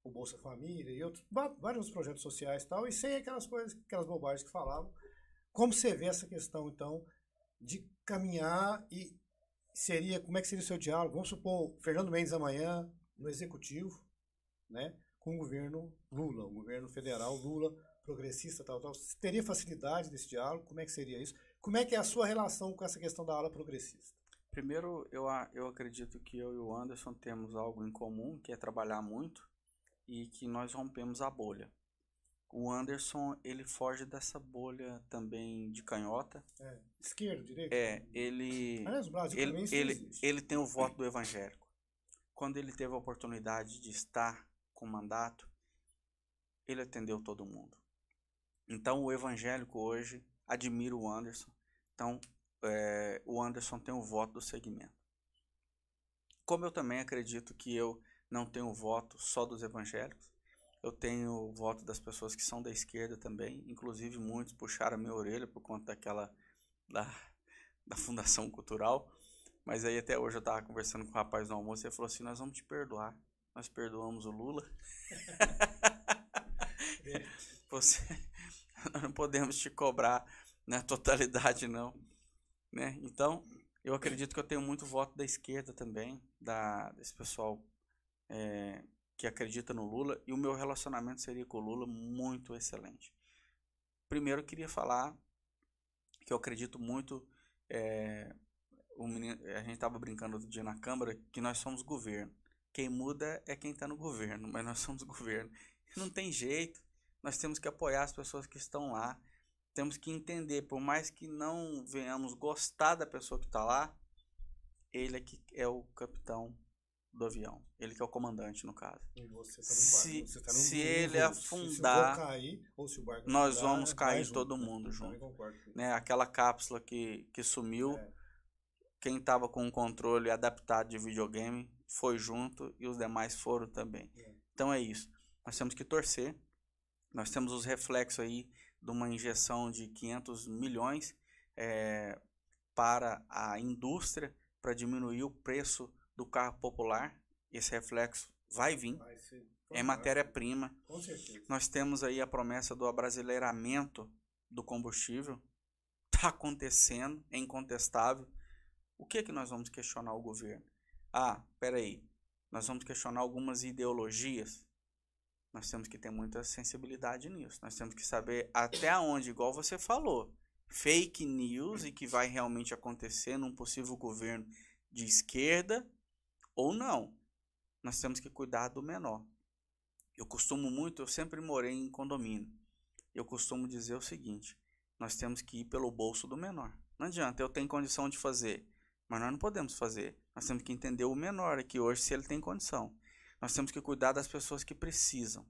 o Bolsa Família e outros, vários projetos sociais e tal, e sem aquelas coisas, aquelas bobagens que falavam. Como você vê essa questão, então, de caminhar e como é que seria o seu diálogo? Vamos supor, Fernando Mendes amanhã, no Executivo, né? Com o governo Lula, o governo federal Lula, progressista, tal. Teria facilidade desse diálogo? Como é que seria isso? Como é que é a sua relação com essa questão da ala progressista? Primeiro, eu acredito que eu e o Anderson temos algo em comum, que é trabalhar muito e que nós rompemos a bolha. O Anderson, ele foge dessa bolha também de canhota. Esquerda, direita? Aliás, o Brasil também isso existe. Ele tem o voto do evangélico. Quando ele teve a oportunidade de estar com mandato, ele atendeu todo mundo. Então, o evangélico hoje admira o Anderson. Então, o Anderson tem o voto do segmento. Como eu também acredito que eu não tenho o voto só dos evangélicos, eu tenho o voto das pessoas que são da esquerda também. Inclusive, muitos puxaram a minha orelha por conta da Fundação Cultural. Mas aí até hoje eu estava conversando com o rapaz no almoço e ele falou assim, nós vamos te perdoar. Nós perdoamos o Lula. Nós não podemos te cobrar na totalidade, não. Né? Então, eu acredito que eu tenho muito voto da esquerda também, desse pessoal que acredita no Lula. E o meu relacionamento seria com o Lula muito excelente. Primeiro, eu queria falar que eu acredito muito... a gente estava brincando outro dia na Câmara que nós somos governo. Quem muda é quem está no governo, mas nós somos governo. Não tem jeito, nós temos que apoiar as pessoas que estão lá. Temos que entender, por mais que não venhamos gostar da pessoa que está lá, ele é que é o capitão do avião. Ele que é o comandante, no caso. E você tá no barco. Se ele afundar, se cair, ou se o barco nós afundar, vamos cair junto, todo mundo junto. Concordo com né? Aquela cápsula que sumiu, quem estava com o controle adaptado de videogame foi junto e os demais foram também. Então é isso. Nós temos que torcer. Nós temos os reflexos aí de uma injeção de 500 milhões para a indústria, para diminuir o preço do carro popular. Esse reflexo vai vir. É matéria-prima. Com certeza. Nós temos aí a promessa do abrasileiramento do combustível. Está acontecendo, é incontestável. O que é que nós vamos questionar o governo? Peraí, nós vamos questionar algumas ideologias. Nós temos que ter muita sensibilidade nisso. Nós temos que saber até onde, igual você falou, fake news e que vai realmente acontecer num possível governo de esquerda ou não. Nós temos que cuidar do menor. Eu sempre morei em condomínio. Eu costumo dizer o seguinte, nós temos que ir pelo bolso do menor. Não adianta, eu tenho condição de fazer, mas nós não podemos fazer. Nós temos que entender o menor aqui hoje, se ele tem condição. Nós temos que cuidar das pessoas que precisam.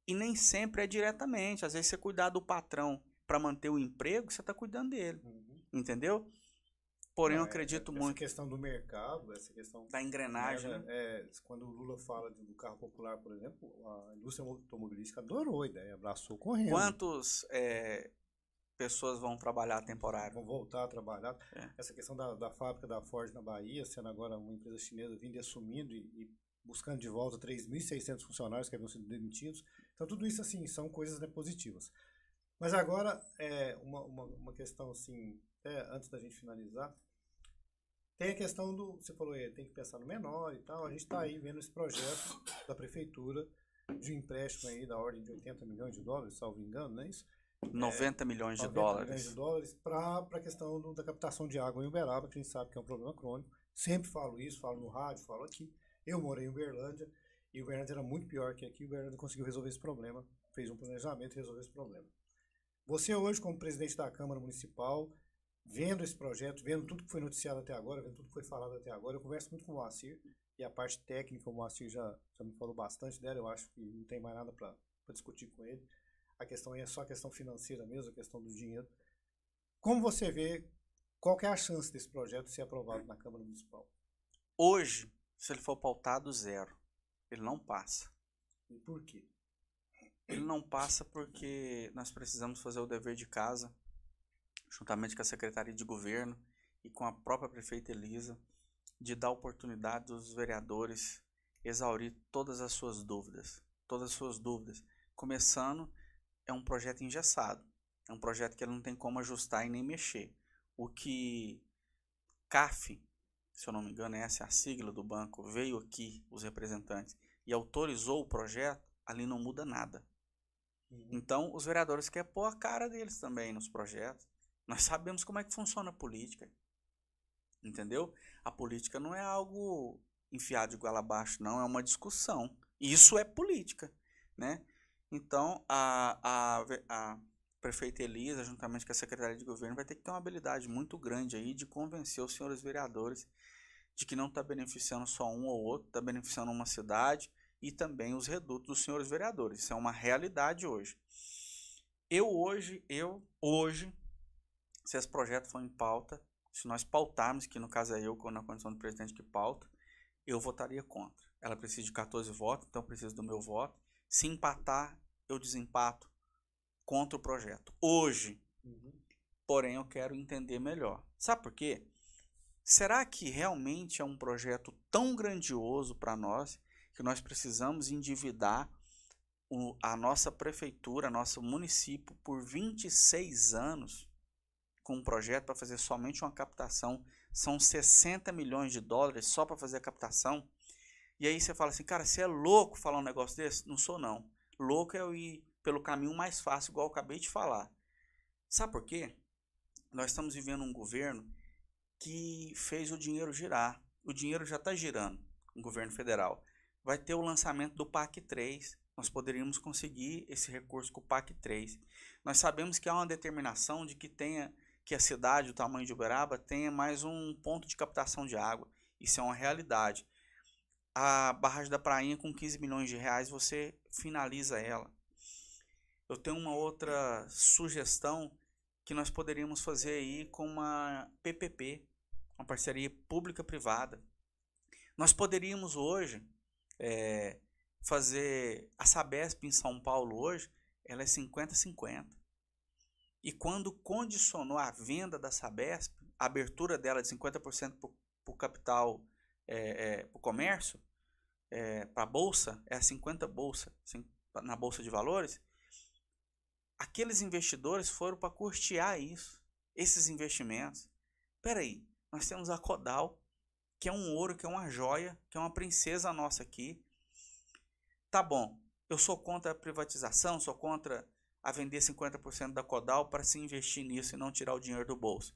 E nem sempre é diretamente. Às vezes você cuidar do patrão para manter o emprego, você está cuidando dele. Entendeu? Porém, eu acredito muito... Essa questão do mercado, essa questão... Da engrenagem, né? Quando o Lula fala do carro popular, por exemplo, a indústria automobilística adorou a ideia, abraçou correndo. Quantas pessoas vão trabalhar temporário? Vão voltar a trabalhar. Essa questão da fábrica da Ford na Bahia, sendo agora uma empresa chinesa vindo e assumindo e buscando de volta 3.600 funcionários que haviam sido demitidos. Então, tudo isso, assim, são coisas positivas. Mas agora, uma questão, assim, antes da gente finalizar, tem a questão você falou, tem que pensar no menor e tal. A gente está aí vendo esse projeto da prefeitura de um empréstimo aí da ordem de 80 milhões de dólares, salvo engano, não é isso? 90 milhões de dólares. 90 milhões de dólares para a questão da captação de água em Uberaba, que a gente sabe que é um problema crônico. Sempre falo isso, falo no rádio, falo aqui. Eu morei em Uberlândia e Uberlândia era muito pior que aqui. Uberlândia conseguiu resolver esse problema, fez um planejamento e resolveu esse problema. Você hoje, como presidente da Câmara Municipal, vendo esse projeto, vendo tudo que foi noticiado até agora, vendo tudo que foi falado até agora, eu converso muito com o Moacir E a parte técnica, o Moacir já me falou bastante dela, eu acho que não tem mais nada para discutir com ele. A questão é só a questão financeira mesmo, a questão do dinheiro. Como você vê, qual que é a chance desse projeto ser aprovado na Câmara Municipal? Hoje, se ele for pautado, zero. Ele não passa. E por quê? Ele não passa porque nós precisamos fazer o dever de casa, juntamente com a Secretaria de Governo e com a própria prefeita Elisa, de dar oportunidade dos vereadores exaurir todas as suas dúvidas. Começando, é um projeto engessado. É um projeto que ele não tem como ajustar e nem mexer. O que CAF, se eu não me engano, essa é a sigla do banco, veio aqui, os representantes, e autorizou o projeto, ali não muda nada. Então, os vereadores querem pôr a cara deles também nos projetos. Nós sabemos como é que funciona a política. Entendeu? A política não é algo enfiado de goela abaixo, não. É uma discussão. Isso é política, né? Então, a prefeita Elisa, juntamente com a Secretaria de Governo, vai ter que ter uma habilidade muito grande aí de convencer os senhores vereadores de que não está beneficiando só um ou outro, está beneficiando uma cidade e também os redutos dos senhores vereadores. Isso é uma realidade hoje. Hoje, se esse projeto for em pauta, se nós pautarmos, que no caso é eu, na condição de presidente que pauta, eu votaria contra. Ela precisa de 14 votos, então precisa do meu voto. Se empatar, eu desempato contra o projeto. Hoje, porém, eu quero entender melhor. Sabe por quê? Será que realmente é um projeto tão grandioso para nós que nós precisamos endividar a nossa prefeitura, nosso município, por 26 anos com um projeto para fazer somente uma captação? São 60 milhões de dólares só para fazer a captação. E aí você fala assim, cara, você é louco falar um negócio desse? Não sou, não. Louco é eu ir pelo caminho mais fácil, igual eu acabei de falar. Sabe por quê? Nós estamos vivendo um governo que fez o dinheiro girar. O dinheiro já está girando no governo federal. Vai ter o lançamento do PAC 3. Nós poderíamos conseguir esse recurso com o PAC 3. Nós sabemos que há uma determinação de que a cidade, o tamanho de Uberaba, tenha mais um ponto de captação de água. Isso é uma realidade. A barragem da Prainha, com 15 milhões de reais, você finaliza ela. Eu tenho uma outra sugestão que nós poderíamos fazer aí com uma PPP, uma parceria pública-privada. Nós poderíamos hoje fazer a Sabesp em São Paulo hoje, ela é 50-50. E quando condicionou a venda da Sabesp, a abertura dela de 50% para o capital, para o comércio, para a bolsa, é a 50 bolsa, na bolsa de valores, aqueles investidores foram para custear isso, esses investimentos. Espera aí, nós temos a Codal, que é um ouro, que é uma joia, que é uma princesa nossa aqui. Tá bom, eu sou contra a privatização, sou contra a vender 50% da Codal para se investir nisso e não tirar o dinheiro do bolso.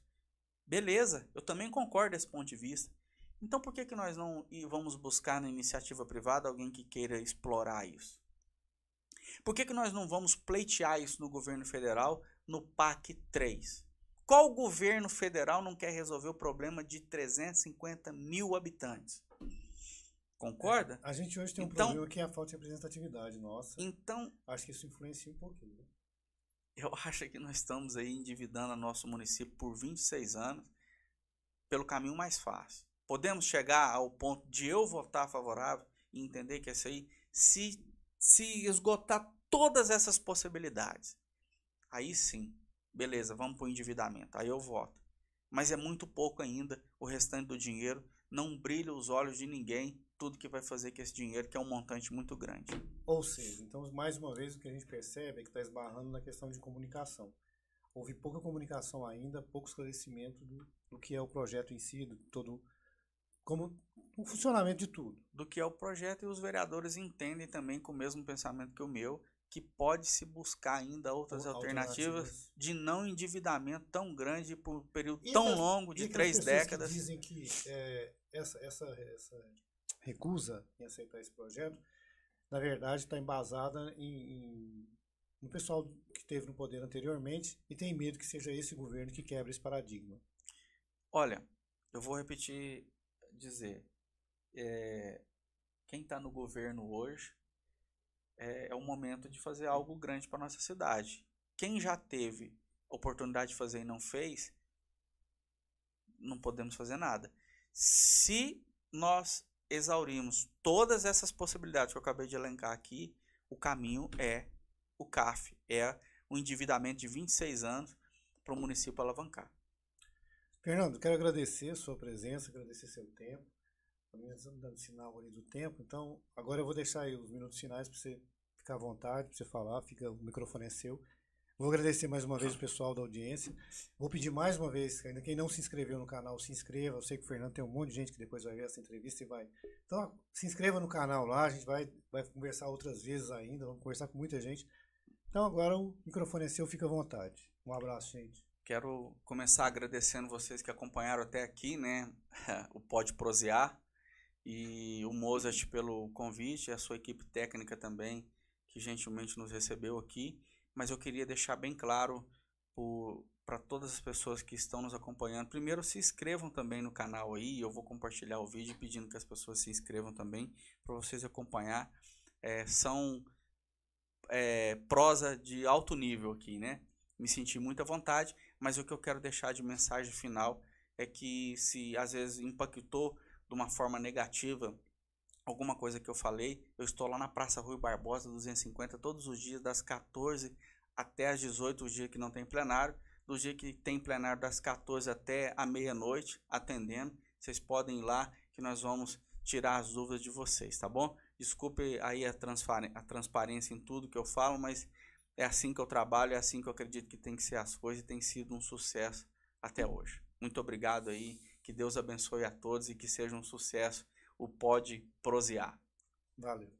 Beleza, eu também concordo desse ponto de vista. Então por que nós não vamos buscar na iniciativa privada alguém que queira explorar isso? Por que nós não vamos pleitear isso no governo federal, no PAC 3? Qual governo federal não quer resolver o problema de 350 mil habitantes? Concorda? A gente hoje tem um problema que é a falta de representatividade nossa. Então, acho que isso influencia um pouquinho. Né? Eu acho que nós estamos aí endividando o nosso município por 26 anos pelo caminho mais fácil. Podemos chegar ao ponto de eu votar favorável e entender que isso aí, se esgotar todas essas possibilidades, aí sim, beleza, vamos para o endividamento, aí eu voto. Mas é muito pouco ainda, o restante do dinheiro não brilha os olhos de ninguém, tudo que vai fazer com esse dinheiro, que é um montante muito grande. Ou seja, então, mais uma vez, o que a gente percebe é que está esbarrando na questão de comunicação. Houve pouca comunicação ainda, pouco esclarecimento do que é o projeto em si, como o funcionamento de tudo. Do que é o projeto, e os vereadores entendem também com o mesmo pensamento que o meu, que pode-se buscar ainda outras alternativas de não endividamento tão grande por um período tão longo de 3 décadas. Que dizem que essa recusa em aceitar esse projeto, na verdade, está embasada no pessoal que esteve no poder anteriormente e tem medo que seja esse governo que quebre esse paradigma. Olha, eu vou dizer, quem está no governo hoje é o momento de fazer algo grande para nossa cidade. Quem já teve oportunidade de fazer e não fez, não podemos fazer nada. Se nós exaurimos todas essas possibilidades que eu acabei de elencar aqui, o caminho é o CAF, é o endividamento de 26 anos para o município alavancar. Fernando, quero agradecer a sua presença, agradecer seu tempo. Também estamos dando sinal ali do tempo, então agora eu vou deixar aí os minutos finais para você ficar à vontade, para você falar, o microfone é seu. Vou agradecer mais uma vez o pessoal da audiência. Vou pedir mais uma vez, ainda quem não se inscreveu no canal, se inscreva. Eu sei que o Fernando tem um monte de gente que depois vai ver essa entrevista e vai. Então, se inscreva no canal lá, a gente vai conversar outras vezes ainda, vamos conversar com muita gente. Então agora o microfone é seu, fica à vontade. Um abraço, gente. Quero começar agradecendo vocês que acompanharam até aqui, né, o Pode Prosear, e o Mozart pelo convite, e a sua equipe técnica também, que gentilmente nos recebeu aqui. Mas eu queria deixar bem claro para todas as pessoas que estão nos acompanhando. Primeiro, se inscrevam também no canal aí. Eu vou compartilhar o vídeo pedindo que as pessoas se inscrevam também para vocês acompanhar. São prosa de alto nível aqui, né? Me senti muito à vontade, mas o que eu quero deixar de mensagem final é que, se às vezes impactou de uma forma negativa alguma coisa que eu falei, eu estou lá na Praça Rui Barbosa 250 todos os dias, das 14 até as 18, o dia que não tem plenário, do dia que tem plenário das 14 até a meia-noite, atendendo. Vocês podem ir lá que nós vamos tirar as dúvidas de vocês, tá bom? Desculpe aí a transparência em tudo que eu falo, mas é assim que eu trabalho, é assim que eu acredito que tem que ser as coisas, e tem sido um sucesso até hoje. Muito obrigado aí, que Deus abençoe a todos e que seja um sucesso o Pode Prosear. Valeu.